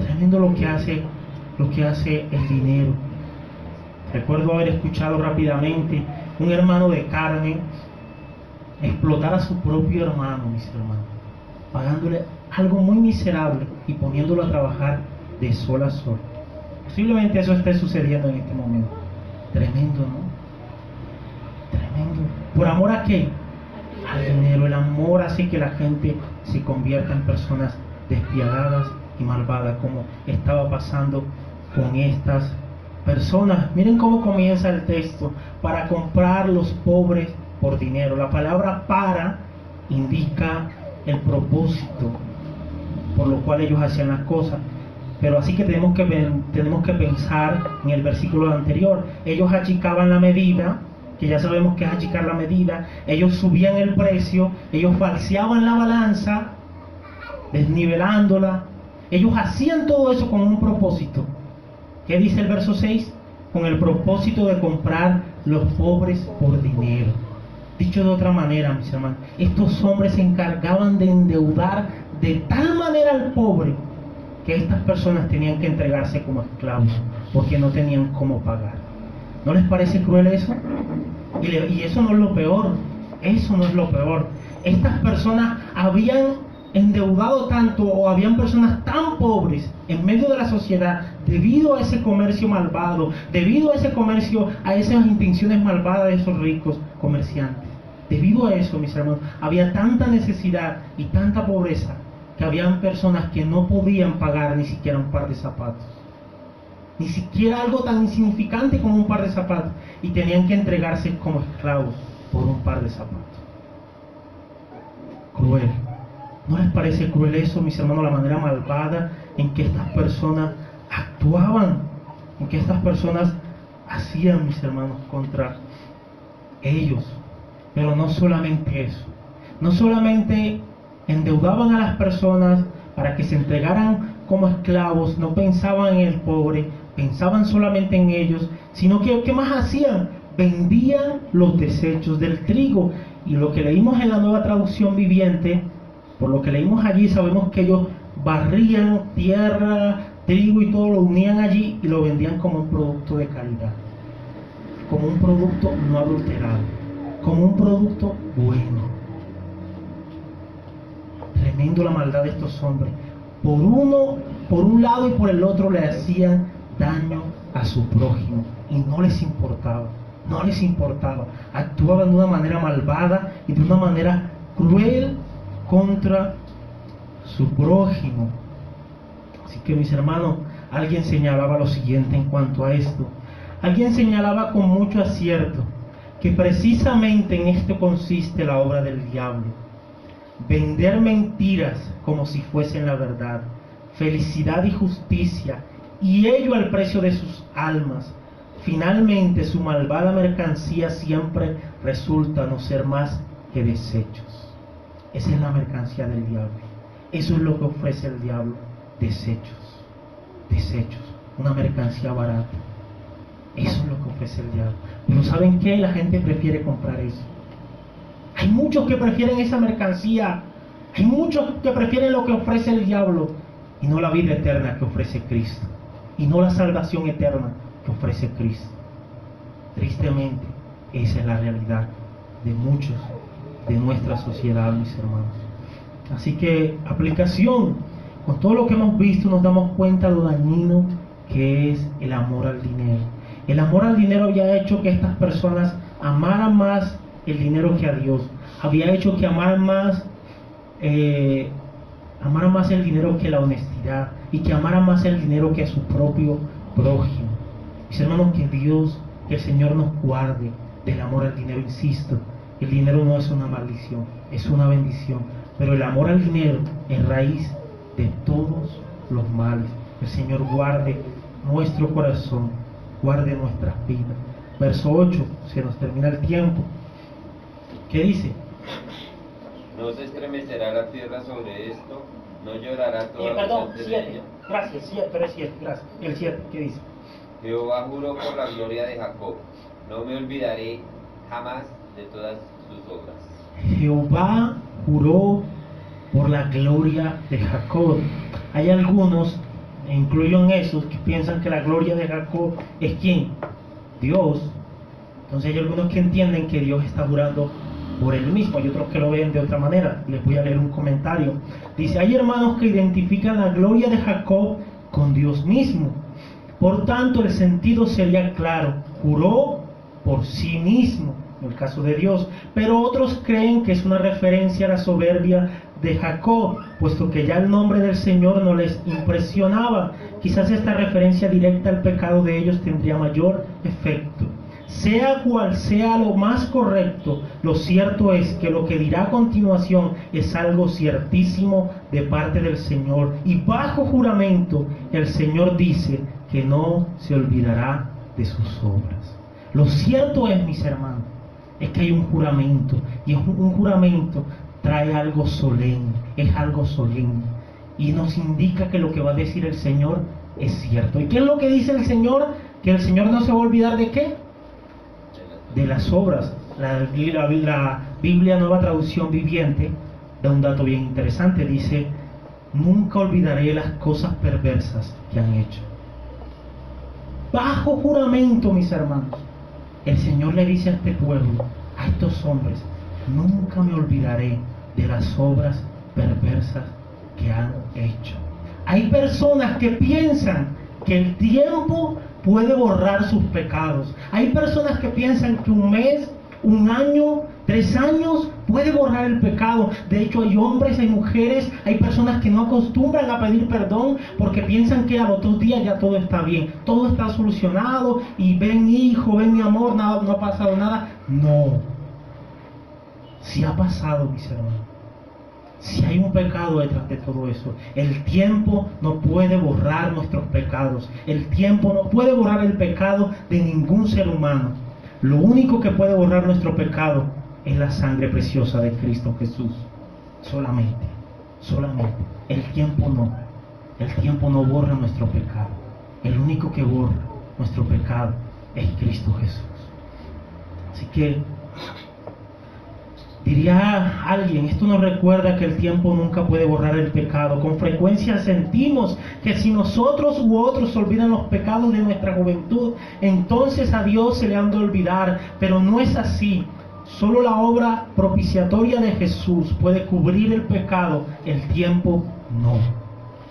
Tremendo lo que hace el dinero. Recuerdo haber escuchado rápidamente un hermano de carne explotar a su propio hermano, mis hermanos, pagándole algo muy miserable y poniéndolo a trabajar de sol a sol. Posiblemente eso esté sucediendo en este momento. Tremendo, ¿no? Tremendo. ¿Por amor a qué? Al dinero. El amor hace que la gente se convierta en personas despiadadas y malvadas, como estaba pasando con estas personas. Miren cómo comienza el texto: para comprar los pobres por dinero. La palabra para indica el propósito por lo cual ellos hacían las cosas. Pero así que tenemos que pensar en el versículo anterior. Ellos achicaban la medida, que ya sabemos que es achicar la medida. Ellos subían el precio, ellos falseaban la balanza, desnivelándola. Ellos hacían todo eso con un propósito. ¿Qué dice el verso 6? Con el propósito de comprar los pobres por dinero. Dicho de otra manera, mis hermanos, estos hombres se encargaban de endeudar de tal manera al pobre que estas personas tenían que entregarse como esclavos, porque no tenían cómo pagar. ¿No les parece cruel eso? Y eso no es lo peor. Eso no es lo peor. Estas personas habían endeudado tanto, o habían personas tan pobres en medio de la sociedad, debido a ese comercio malvado, debido a ese comercio, a esas intenciones malvadas de esos ricos comerciantes, Debido a eso, mis hermanos, había tanta necesidad y tanta pobreza que habían personas que no podían pagar ni siquiera un par de zapatos. Ni siquiera algo tan insignificante como un par de zapatos. Y tenían que entregarse como esclavos por un par de zapatos. Cruel. ¿No les parece cruel eso, mis hermanos, la manera malvada en que estas personas actuaban? En que estas personas hacían, mis hermanos, contra ellos. Pero no solamente eso. No solamente endeudaban a las personas para que se entregaran como esclavos, no pensaban en el pobre, pensaban solamente en ellos, sino que ¿qué más hacían? Vendían los desechos del trigo. Y lo que leímos en la Nueva Traducción Viviente, por lo que leímos allí, sabemos que ellos barrían tierra, trigo y todo, lo unían allí y lo vendían como un producto de calidad, como un producto no adulterado, como un producto bueno. Tremendo la maldad de estos hombres. Por un lado y por el otro le hacían daño a su prójimo y no les importaba, no les importaba. Actuaban de una manera malvada y de una manera cruel contra su prójimo. Así que, mis hermanos, alguien señalaba lo siguiente en cuanto a esto. Alguien señalaba con mucho acierto que precisamente en esto consiste la obra del diablo: vender mentiras como si fuesen la verdad, felicidad y justicia, y ello al precio de sus almas. Finalmente su malvada mercancía siempre resulta no ser más que desechos. Esa es la mercancía del diablo. Eso es lo que ofrece el diablo: desechos, desechos, una mercancía barata. Eso es lo que ofrece el diablo. Pero ¿saben qué? La gente prefiere comprar eso. Hay muchos que prefieren esa mercancía. Hay muchos que prefieren lo que ofrece el diablo y no la vida eterna que ofrece Cristo, y no la salvación eterna que ofrece Cristo. Tristemente, esa es la realidad de muchos de nuestra sociedad, mis hermanos. Así que, aplicación, con todo lo que hemos visto nos damos cuenta de lo dañino que es el amor al dinero. El amor al dinero había hecho que estas personas amaran más el dinero que a Dios. Había hecho que amaran más el dinero que la honestidad, y que amaran más el dinero que a su propio prójimo. Mis hermanos, que Dios, que el Señor nos guarde del amor al dinero. Insisto, el dinero no es una maldición, es una bendición, pero el amor al dinero es raíz de todos los males. El Señor guarde nuestro corazón, guarde nuestras vidas. Verso 8, se nos termina el tiempo. ¿Qué dice? No se estremecerá la tierra sobre esto, no llorará toda Perdón, de 7. ella. Gracias, 7, pero es 7, gracias. El 7, ¿qué dice? Jehová juró por la gloria de Jacob, no me olvidaré jamás de todas sus obras. Jehová juró por la gloria de Jacob. Hay algunos, e incluyo en esos, que piensan que la gloria de Jacob es ¿quién? Dios. Entonces hay algunos que entienden que Dios está jurando por él mismo. Hay otros que lo ven de otra manera. Les voy a leer un comentario. Dice: hay hermanos que identifican la gloria de Jacob con Dios mismo. Por tanto, el sentido sería claro: juró por sí mismo, en el caso de Dios. Pero otros creen que es una referencia a la soberbia de Jacob, puesto que ya el nombre del Señor no les impresionaba. Quizás esta referencia directa al pecado de ellos tendría mayor efecto. Sea cual sea lo más correcto, lo cierto es que lo que dirá a continuación es algo ciertísimo de parte del Señor, y bajo juramento el Señor dice que no se olvidará de sus obras. Lo cierto es, mis hermanos, es que hay un juramento, y un juramento trae algo solemne, es algo solemne, y nos indica que lo que va a decir el Señor es cierto. ¿Y qué es lo que dice el Señor? Que el Señor no se va a olvidar ¿de qué? De las obras. La Biblia Nueva Traducción Viviente da un dato bien interesante. Dice: nunca olvidaré las cosas perversas que han hecho. Bajo juramento, mis hermanos, el Señor le dice a este pueblo, a estos hombres: nunca me olvidaré de las obras perversas que han hecho. Hay personas que piensan que el tiempo puede borrar sus pecados. Hay personas que piensan que un mes, un año, 3 años puede borrar el pecado. De hecho, hay hombres, hay mujeres, hay personas que no acostumbran a pedir perdón porque piensan que a los 2 días ya todo está bien, todo está solucionado y ven hijo, ven mi amor, nada, no ha pasado nada. No. Si ha pasado, mis hermanos. Si hay un pecado detrás de todo eso, el tiempo no puede borrar nuestros pecados. El tiempo no puede borrar el pecado de ningún ser humano. Lo único que puede borrar nuestro pecado es la sangre preciosa de Cristo Jesús. Solamente. El tiempo no. El tiempo no borra nuestro pecado. El único que borra nuestro pecado es Cristo Jesús. Así que diría alguien, esto nos recuerda que el tiempo nunca puede borrar el pecado. Con frecuencia sentimos que si nosotros u otros olvidan los pecados de nuestra juventud, entonces a Dios se le han de olvidar, pero no es así. Solo la obra propiciatoria de Jesús puede cubrir el pecado, el tiempo no.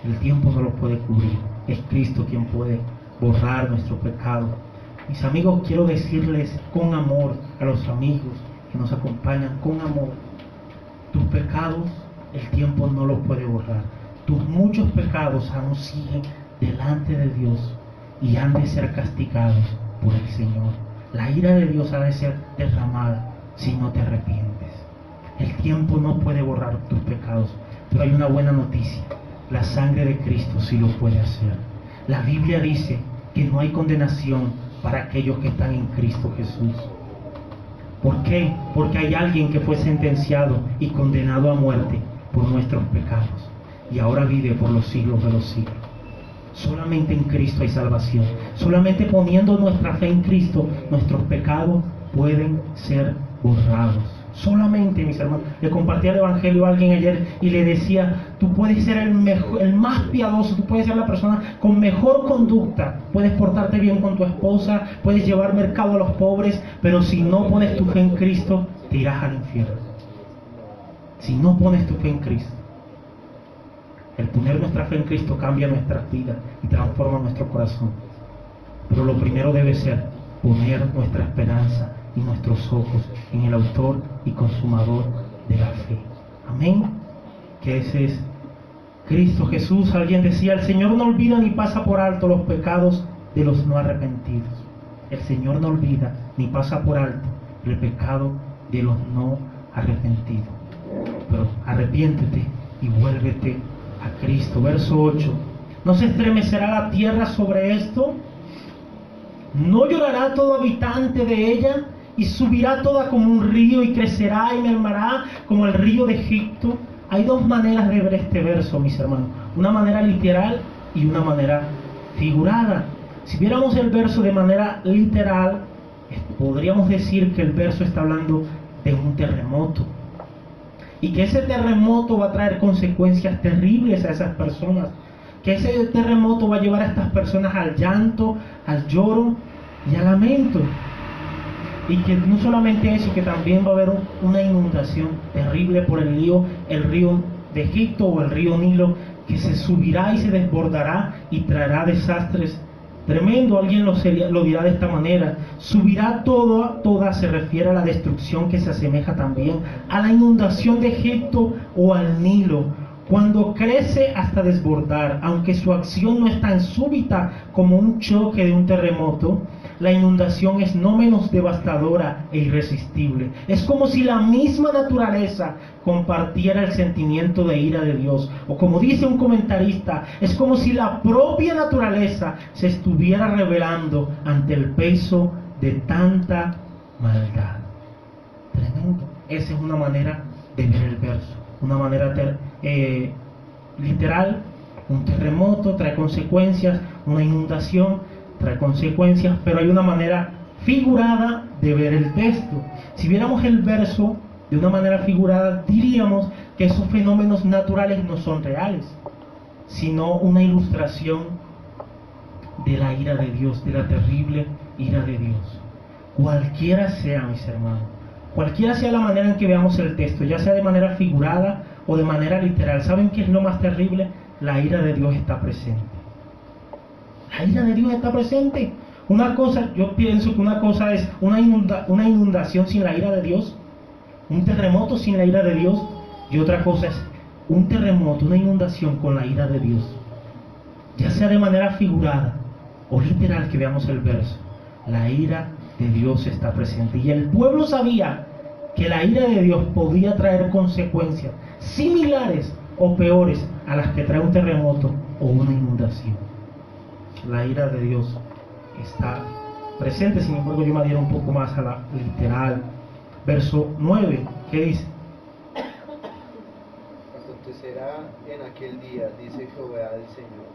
El tiempo no lo puede cubrir, es Cristo quien puede borrar nuestro pecado. Mis amigos, quiero decirles con amor a los amigos que nos acompañan, con amor, tus pecados el tiempo no los puede borrar. Tus muchos pecados aún siguen delante de Dios y han de ser castigados por el Señor. La ira de Dios ha de ser derramada si no te arrepientes. El tiempo no puede borrar tus pecados, pero hay una buena noticia: la sangre de Cristo sí lo puede hacer. La Biblia dice que no hay condenación para aquellos que están en Cristo Jesús. ¿Por qué? Porque hay alguien que fue sentenciado y condenado a muerte por nuestros pecados y ahora vive por los siglos de los siglos. Solamente en Cristo hay salvación. Solamente poniendo nuestra fe en Cristo, nuestros pecados pueden ser borrados. Solamente, mis hermanos. Le compartía el evangelio a alguien ayer y le decía: tú puedes ser el más piadoso, tú puedes ser la persona con mejor conducta, puedes portarte bien con tu esposa, puedes llevar mercado a los pobres, pero si no pones tu fe en Cristo, te irás al infierno. Si no pones tu fe en Cristo. El poner nuestra fe en Cristo cambia nuestras vidas y transforma nuestro corazón. Pero lo primero debe ser poner nuestra esperanza y nuestros ojos en el autor y consumador de la fe. Amén. Que ese es Cristo Jesús. Alguien decía: el Señor no olvida ni pasa por alto los pecados de los no arrepentidos. El Señor no olvida ni pasa por alto el pecado de los no arrepentidos. Pero arrepiéntete y vuélvete a Cristo. Verso 8: ¿no se estremecerá la tierra sobre esto? ¿No llorará todo habitante de ella? Y subirá toda como un río y crecerá y mermará como el río de Egipto. Hay 2 maneras de ver este verso, mis hermanos: una manera literal y una manera figurada. Si viéramos el verso de manera literal, podríamos decir que el verso está hablando de un terremoto y que ese terremoto va a traer consecuencias terribles a esas personas, que ese terremoto va a llevar a estas personas al llanto, al lloro y al lamento. Y que no solamente eso, que también va a haber una inundación terrible por el río de Egipto o el río Nilo, que se subirá y se desbordará y traerá desastres tremendos. Alguien lo dirá de esta manera: subirá toda se refiere a la destrucción que se asemeja también a la inundación de Egipto o al Nilo, cuando crece hasta desbordar. Aunque su acción no es tan súbita como un choque de un terremoto, la inundación es no menos devastadora e irresistible. Es como si la misma naturaleza compartiera el sentimiento de ira de Dios. O como dice un comentarista, es como si la propia naturaleza se estuviera rebelando ante el peso de tanta maldad. Tremendo. Esa es una manera de ver el verso. Una manera literal: un terremoto trae consecuencias, una inundación trae consecuencias, pero hay una manera figurada de ver el texto. Si viéramos el verso de una manera figurada, diríamos que esos fenómenos naturales no son reales, sino una ilustración de la ira de Dios, de la terrible ira de Dios. Cualquiera sea, mis hermanos, cualquiera sea la manera en que veamos el texto, ya sea de manera figurada o de manera literal, ¿saben qué es lo más terrible? La ira de Dios está presente. La ira de Dios está presente. Una cosa, yo pienso que una cosa es una inundación sin la ira de Dios, Un terremoto sin la ira de Dios, y otra cosa es un terremoto, una inundación con la ira de Dios. Ya sea de manera figurada o literal que veamos el verso, la ira de Dios está presente. Y el pueblo sabía que la ira de Dios podía traer consecuencias similares o peores a las que trae un terremoto o una inundación. La ira de Dios está presente. Sin embargo, yo me adhiero un poco más a la literal. Verso 9, ¿qué dice? Acontecerá en aquel día, dice Jehová el Señor,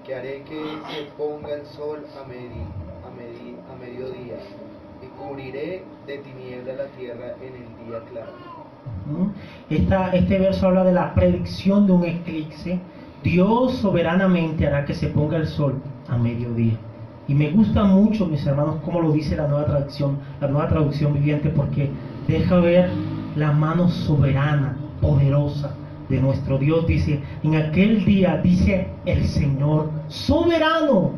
que haré que se ponga el sol a mediodía, y cubriré de tiniebla la tierra en el día claro. Este verso habla de la predicción de un eclipse. Dios soberanamente hará que se ponga el sol a mediodía. Y me gusta mucho, mis hermanos, cómo lo dice la nueva traducción viviente, porque deja ver la mano soberana, poderosa de nuestro Dios. Dice, en aquel día, dice el Señor, soberano,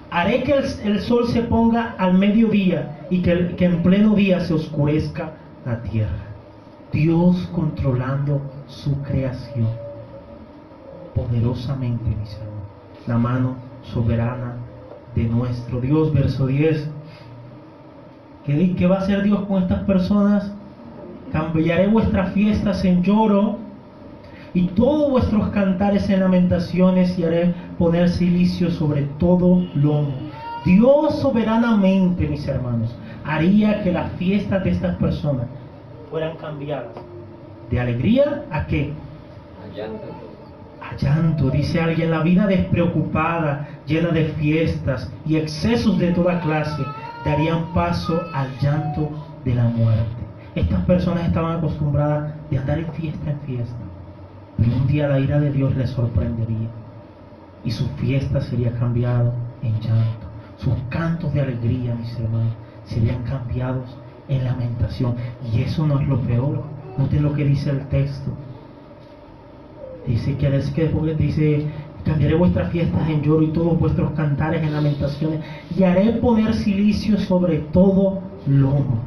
haré que el sol se ponga al mediodía y que en pleno día se oscurezca la tierra. Dios controlando su creación poderosamente, mis hermanos. La mano soberana de nuestro Dios. Verso 10. ¿Qué va a hacer Dios con estas personas? Cambiaré vuestras fiestas en lloro y todos vuestros cantares en lamentaciones, y haré poner cilicio sobre todo lomo. Dios soberanamente, mis hermanos, haría que las fiestas de estas personas fueran cambiadas de alegría a ¿qué? A llanto. A llanto. Dice alguien, la vida despreocupada, llena de fiestas y excesos de toda clase, darían paso al llanto de la muerte. Estas personas estaban acostumbradas de andar en fiesta, pero un día la ira de Dios les sorprendería y su fiesta sería cambiada en llanto. Sus cantos de alegría, mis hermanos, serían cambiados en lamentación. Y eso no es lo peor. Noten lo que dice el texto. Dice cambiaré vuestras fiestas en lloro y todos vuestros cantares en lamentaciones, y haré poner cilicio sobre todo lomo.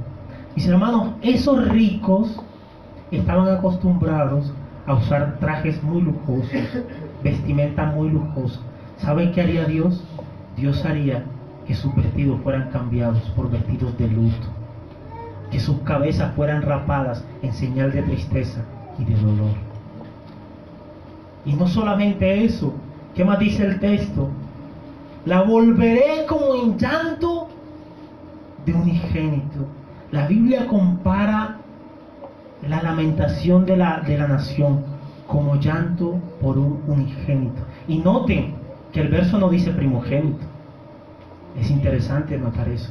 Mis hermanos, esos ricos estaban acostumbrados a usar trajes muy lujosos, vestimenta muy lujosa. ¿Saben qué haría Dios? Dios haría que sus vestidos fueran cambiados por vestidos de luto, que sus cabezas fueran rapadas en señal de tristeza y de dolor. Y no solamente eso, ¿qué más dice el texto? La volveré como en llanto de unigénito. La Biblia compara la lamentación de la nación como llanto por un unigénito. Y noten que el verso no dice primogénito. Es interesante notar eso.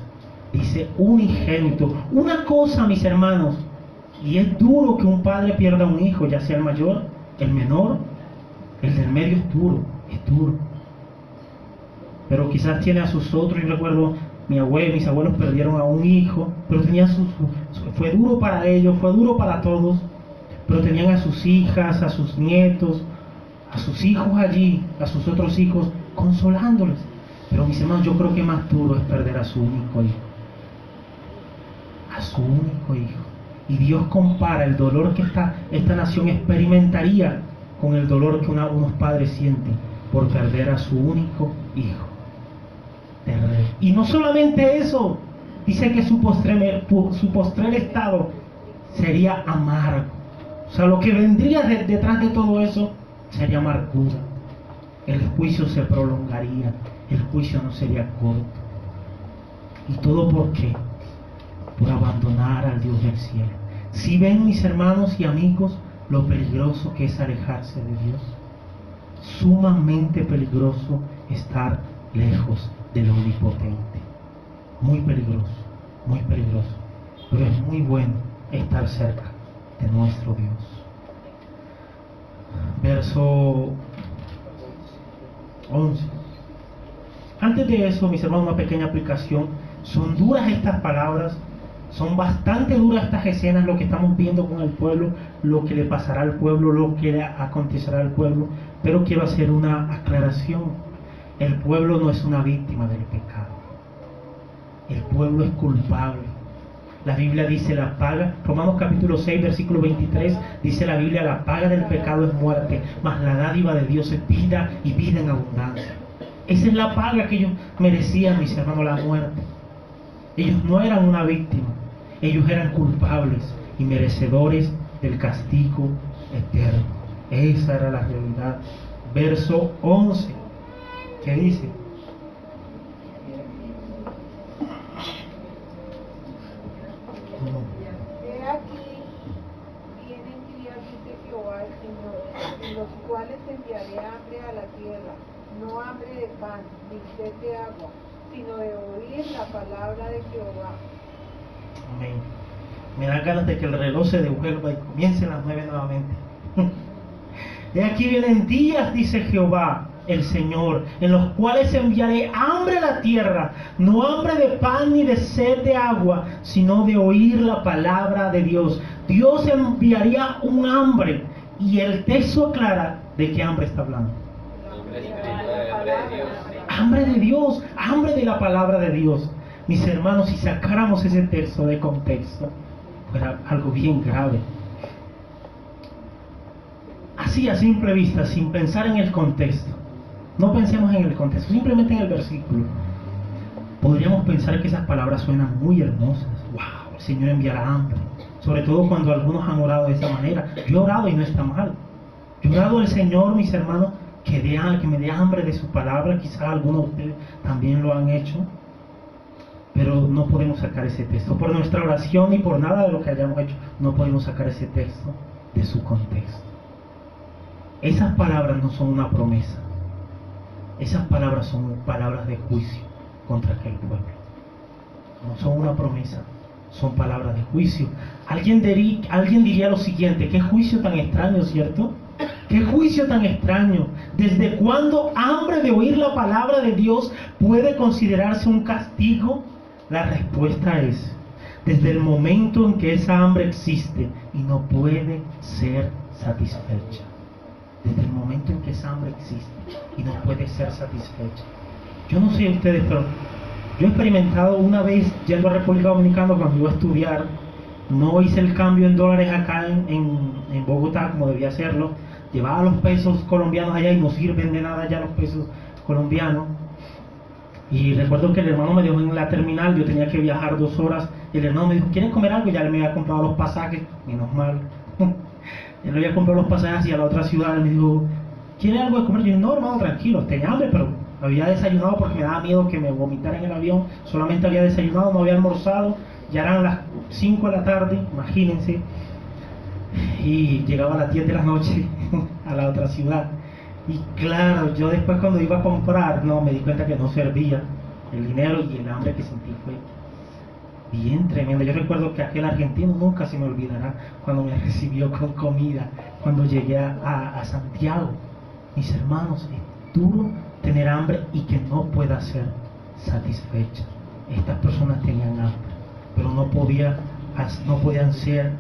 Dice unigénito. Una cosa, mis hermanos, y es duro que un padre pierda un hijo, ya sea el mayor, el menor, el del medio, es duro. Pero quizás tiene a sus otros. Yo recuerdo, mis abuelos perdieron a un hijo, pero tenían fue duro para ellos, fue duro para todos, pero tenían a sus hijas, a sus nietos, a sus hijos allí, a sus otros hijos, consolándoles. Pero mis hermanos, yo creo que más duro es perder a su único hijo. A su único hijo. Y Dios compara el dolor que esta nación experimentaría con el dolor que unos padres sienten por perder a su único hijo. Terrible. Y no solamente eso, dice que su postrer estado sería amargo. O sea, lo que vendría detrás de todo eso sería amargura. El juicio se prolongaría, el juicio no sería corto. ¿Y todo por qué? Por abandonar al Dios del cielo. Si ven, mis hermanos y amigos, lo peligroso que es alejarse de Dios. Sumamente peligroso estar lejos del Omnipotente. Muy peligroso, muy peligroso. Pero es muy bueno estar cerca de nuestro Dios. Verso 11. Antes de eso, mis hermanos, una pequeña aplicación. Son duras estas palabras, son bastante duras estas escenas, lo que estamos viendo con el pueblo, lo que le pasará al pueblo, lo que le acontecerá al pueblo. Pero quiero hacer una aclaración. El pueblo no es una víctima del pecado. El pueblo es culpable. La Biblia dice la paga, Romanos capítulo 6, versículo 23, dice la Biblia, la paga del pecado es muerte, mas la dádiva de Dios es vida y vida en abundancia. Esa es la paga que ellos merecían, mis hermanos, la muerte. Ellos no eran una víctima, ellos eran culpables y merecedores del castigo eterno. Esa era la realidad. Verso 11, ¿qué dice? He aquí, vienen días, dice Jehová el Señor, en los cuales enviaré hambre a la tierra, no hambre de pan, ni sed de agua, sino de oír la palabra de Jehová. Amén. Me da ganas de que el reloj se devuelva y comiencen las 9 nuevamente. De aquí vienen días, dice Jehová el Señor, en los cuales enviaré hambre a la tierra, no hambre de pan ni de sed de agua, sino de oír la palabra de Dios. Dios enviaría un hambre, y el texto aclara de qué hambre está hablando. Hambre espiritual, hambre de Dios. Hambre de Dios, hambre de la palabra de Dios. Mis hermanos, si sacáramos ese texto de contexto, fuera algo bien grave. Así a simple vista, sin pensar en el contexto, no pensemos en el contexto, simplemente en el versículo, podríamos pensar que esas palabras suenan muy hermosas. Wow, el Señor enviará hambre, sobre todo cuando algunos han orado de esa manera. Yo he orado y no está mal. Yo he orado al Señor, mis hermanos, que me dé hambre de su palabra. Quizás algunos de ustedes también lo han hecho, pero no podemos sacar ese texto por nuestra oración y por nada de lo que hayamos hecho. No podemos sacar ese texto de su contexto. Esas palabras no son una promesa. Esas palabras son palabras de juicio contra aquel pueblo. No son una promesa, son palabras de juicio. Alguien diría lo siguiente: qué juicio tan extraño, ¿cierto? Qué juicio tan extraño. ¿Desde cuándo hambre de oír la palabra de Dios puede considerarse un castigo? La respuesta es: desde el momento en que esa hambre existe y no puede ser satisfecha. Desde el momento en que esa hambre existe y no puede ser satisfecha. Yo no sé ustedes, pero yo he experimentado una vez yendo a República Dominicana cuando iba a estudiar. No hice el cambio en dólares acá en Bogotá como debía hacerlo. Llevaba los pesos colombianos allá y no sirven de nada ya los pesos colombianos. Y recuerdo que el hermano me dijo en la terminal, yo tenía que viajar 2 horas, y el hermano me dijo: ¿quieren comer algo? Ya él me había comprado los pasajes, menos mal. Él me había comprado los pasajes hacia la otra ciudad. Él me dijo: ¿quiere algo de comer? Yo dije: no, hermano, tranquilo, tenía hambre, pero había desayunado porque me daba miedo que me vomitara en el avión. Solamente había desayunado, no había almorzado. Ya eran las 5 de la tarde, imagínense. Y llegaba a las 10 de la noche a la otra ciudad. Y claro, yo después cuando iba a comprar, no, me di cuenta que no servía el dinero, y el hambre que sentí fue bien tremendo. Yo recuerdo que aquel argentino nunca se me olvidará cuando me recibió con comida cuando llegué a Santiago. Mis hermanos, es duro tener hambre y que no pueda ser satisfecha. Estas personas tenían hambre, pero no podían ser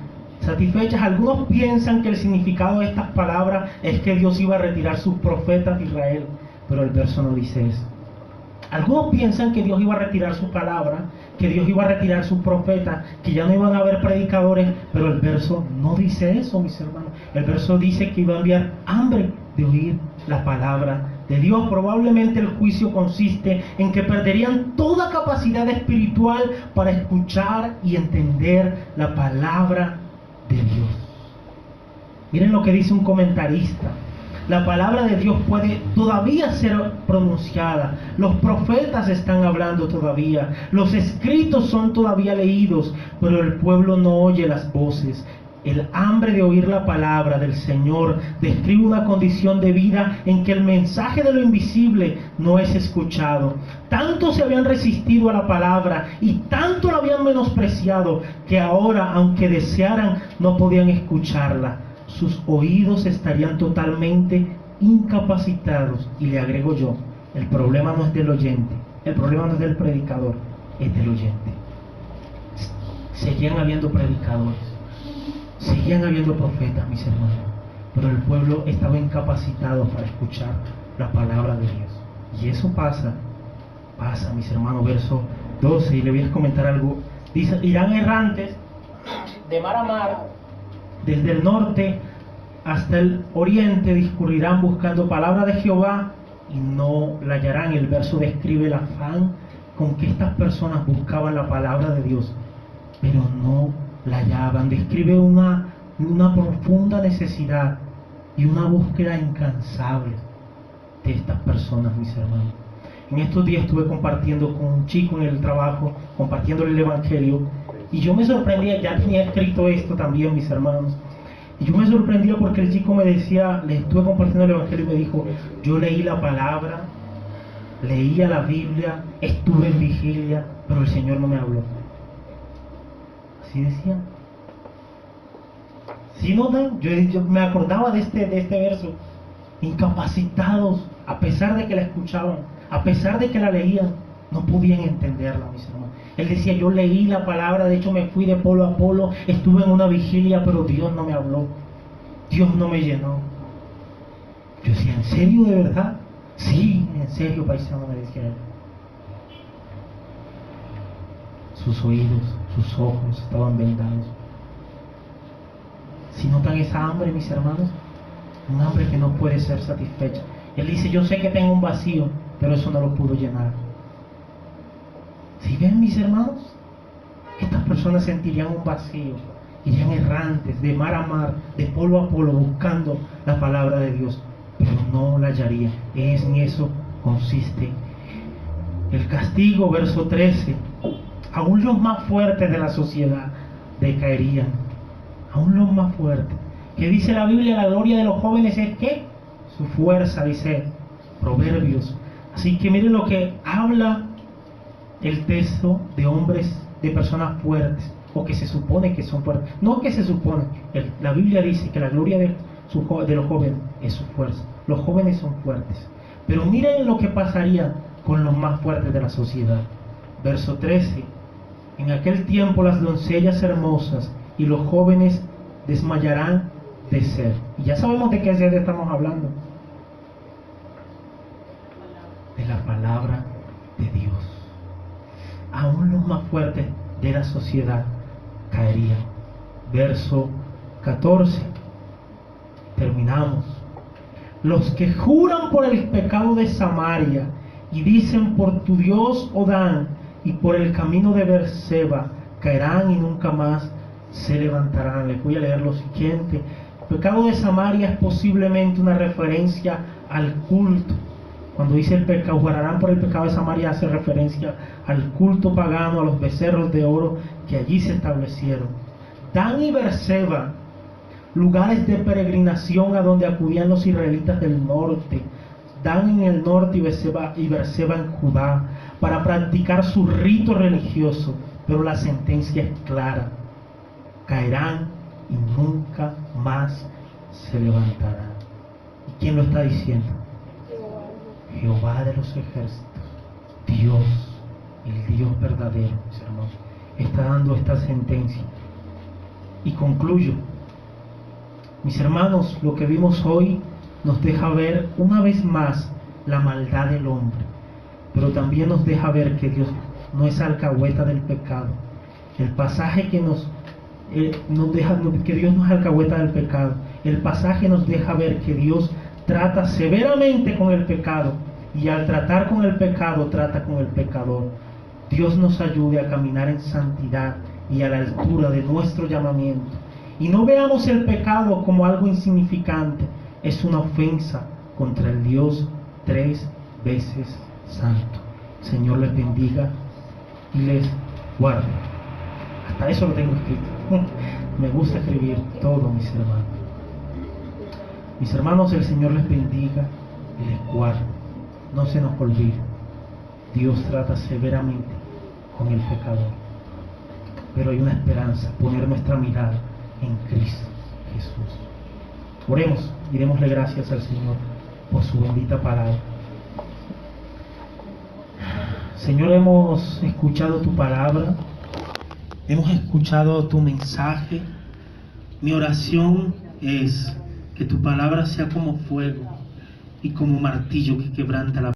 satisfechas. Algunos piensan que el significado de estas palabras es que Dios iba a retirar sus profetas de Israel, pero el verso no dice eso. Algunos piensan que Dios iba a retirar su palabra, que Dios iba a retirar sus profetas, que ya no iban a haber predicadores, pero el verso no dice eso, mis hermanos. El verso dice que iba a enviar hambre de oír la palabra de Dios. Probablemente el juicio consiste en que perderían toda capacidad espiritual para escuchar y entender la palabra de Dios. Miren lo que dice un comentarista: la palabra de Dios puede todavía ser pronunciada, los profetas están hablando todavía, los escritos son todavía leídos, pero el pueblo no oye las voces. El hambre de oír la palabra del Señor describe una condición de vida en que el mensaje de lo invisible no es escuchado. Tanto se habían resistido a la palabra y tanto la habían menospreciado que ahora, aunque desearan, no podían escucharla. Sus oídos estarían totalmente incapacitados. Y le agrego yo: el problema no es del oyente, el problema no es del predicador, es del oyente. Seguían habiendo predicadores, seguían habiendo profetas, mis hermanos, pero el pueblo estaba incapacitado para escuchar la palabra de Dios. Y eso pasa, mis hermanos. Verso 12, y le voy a comentar algo Dice, irán errantes de mar a mar, desde el norte hasta el oriente discurrirán buscando palabra de Jehová y no la hallarán. El verso describe el afán con que estas personas buscaban la palabra de Dios, pero no la hallaban. Describe una profunda necesidad y una búsqueda incansable de estas personas, mis hermanos. En estos días estuve compartiendo con un chico en el trabajo, compartiendo el Evangelio, y yo me sorprendía, ya tenía escrito esto también, mis hermanos, y yo me sorprendía porque el chico me decía, le estuve compartiendo el Evangelio y me dijo, yo leí la palabra, leía la Biblia, estuve en vigilia, pero el Señor no me habló. Así decía. ¿Sí notan? Yo me acordaba de este verso. Incapacitados, a pesar de que la escuchaban, a pesar de que la leían, no podían entenderla, mis hermanos. Él decía, yo leí la palabra, de hecho me fui de polo a polo, estuve en una vigilia, pero Dios no me habló, Dios no me llenó. Yo decía, ¿en serio, de verdad? Sí, en serio, paisano, me decía él. Sus oídos, sus ojos estaban vendados. Si notan esa hambre, mis hermanos, un hambre que no puede ser satisfecha. Él dice, yo sé que tengo un vacío, pero eso no lo pudo llenar. ¿Sí ven, mis hermanos? Estas personas sentirían un vacío, irían errantes de mar a mar, de polo a polo, buscando la palabra de Dios, pero no la hallarían. En eso consiste el castigo. Verso 13. Aún los más fuertes de la sociedad decaerían, aún los más fuertes. ¿Qué dice la Biblia? La gloria de los jóvenes es ¿qué? Su fuerza, dice Proverbios. Así que miren lo que habla el texto de hombres, de personas fuertes, o que se supone que son fuertes. No que se supone, la Biblia dice que la gloria de los jóvenes es su fuerza. Los jóvenes son fuertes. Pero miren lo que pasaría con los más fuertes de la sociedad. Verso 13. En aquel tiempo las doncellas hermosas y los jóvenes desmayarán de sed. Y ya sabemos de qué sed estamos hablando. De la palabra de Dios. Aún los más fuertes de la sociedad caerían. Verso 14. Terminamos. Los que juran por el pecado de Samaria y dicen por tu Dios Odán y por el camino de Beerseba caerán y nunca más se levantarán. Les voy a leer lo siguiente. El pecado de Samaria es posiblemente una referencia al culto. Cuando dice el pecado, jurarán por el pecado de Samaria, hace referencia al culto pagano, a los becerros de oro que allí se establecieron. Dan y Beerseba, lugares de peregrinación a donde acudían los israelitas del norte. Dan en el norte y Beerseba en Judá, para practicar su rito religioso, pero la sentencia es clara: caerán y nunca más se levantarán. ¿Y quién lo está diciendo? Jehová de los ejércitos, Dios, el Dios verdadero, mis hermanos, está dando esta sentencia. Y concluyo, mis hermanos, lo que vimos hoy nos deja ver una vez más la maldad del hombre, pero también nos deja ver que Dios no es alcahueta del pecado. El pasaje que que Dios no es alcahueta del pecado. El pasaje nos deja ver que Dios trata severamente con el pecado, y al tratar con el pecado trata con el pecador. Dios nos ayude a caminar en santidad y a la altura de nuestro llamamiento, y no veamos el pecado como algo insignificante. Es una ofensa contra el Dios 3 veces santo. Señor les bendiga y les guarde. Hasta eso lo tengo escrito. Me gusta escribir todo, mis hermanos. Mis hermanos, el Señor les bendiga y les guarde. No se nos olvide, Dios trata severamente con el pecador, pero hay una esperanza: poner nuestra mirada en Cristo Jesús. Oremos y démosle gracias al Señor por su bendita palabra. Señor, hemos escuchado tu palabra, hemos escuchado tu mensaje. Mi oración es que tu palabra sea como fuego y como martillo que quebranta la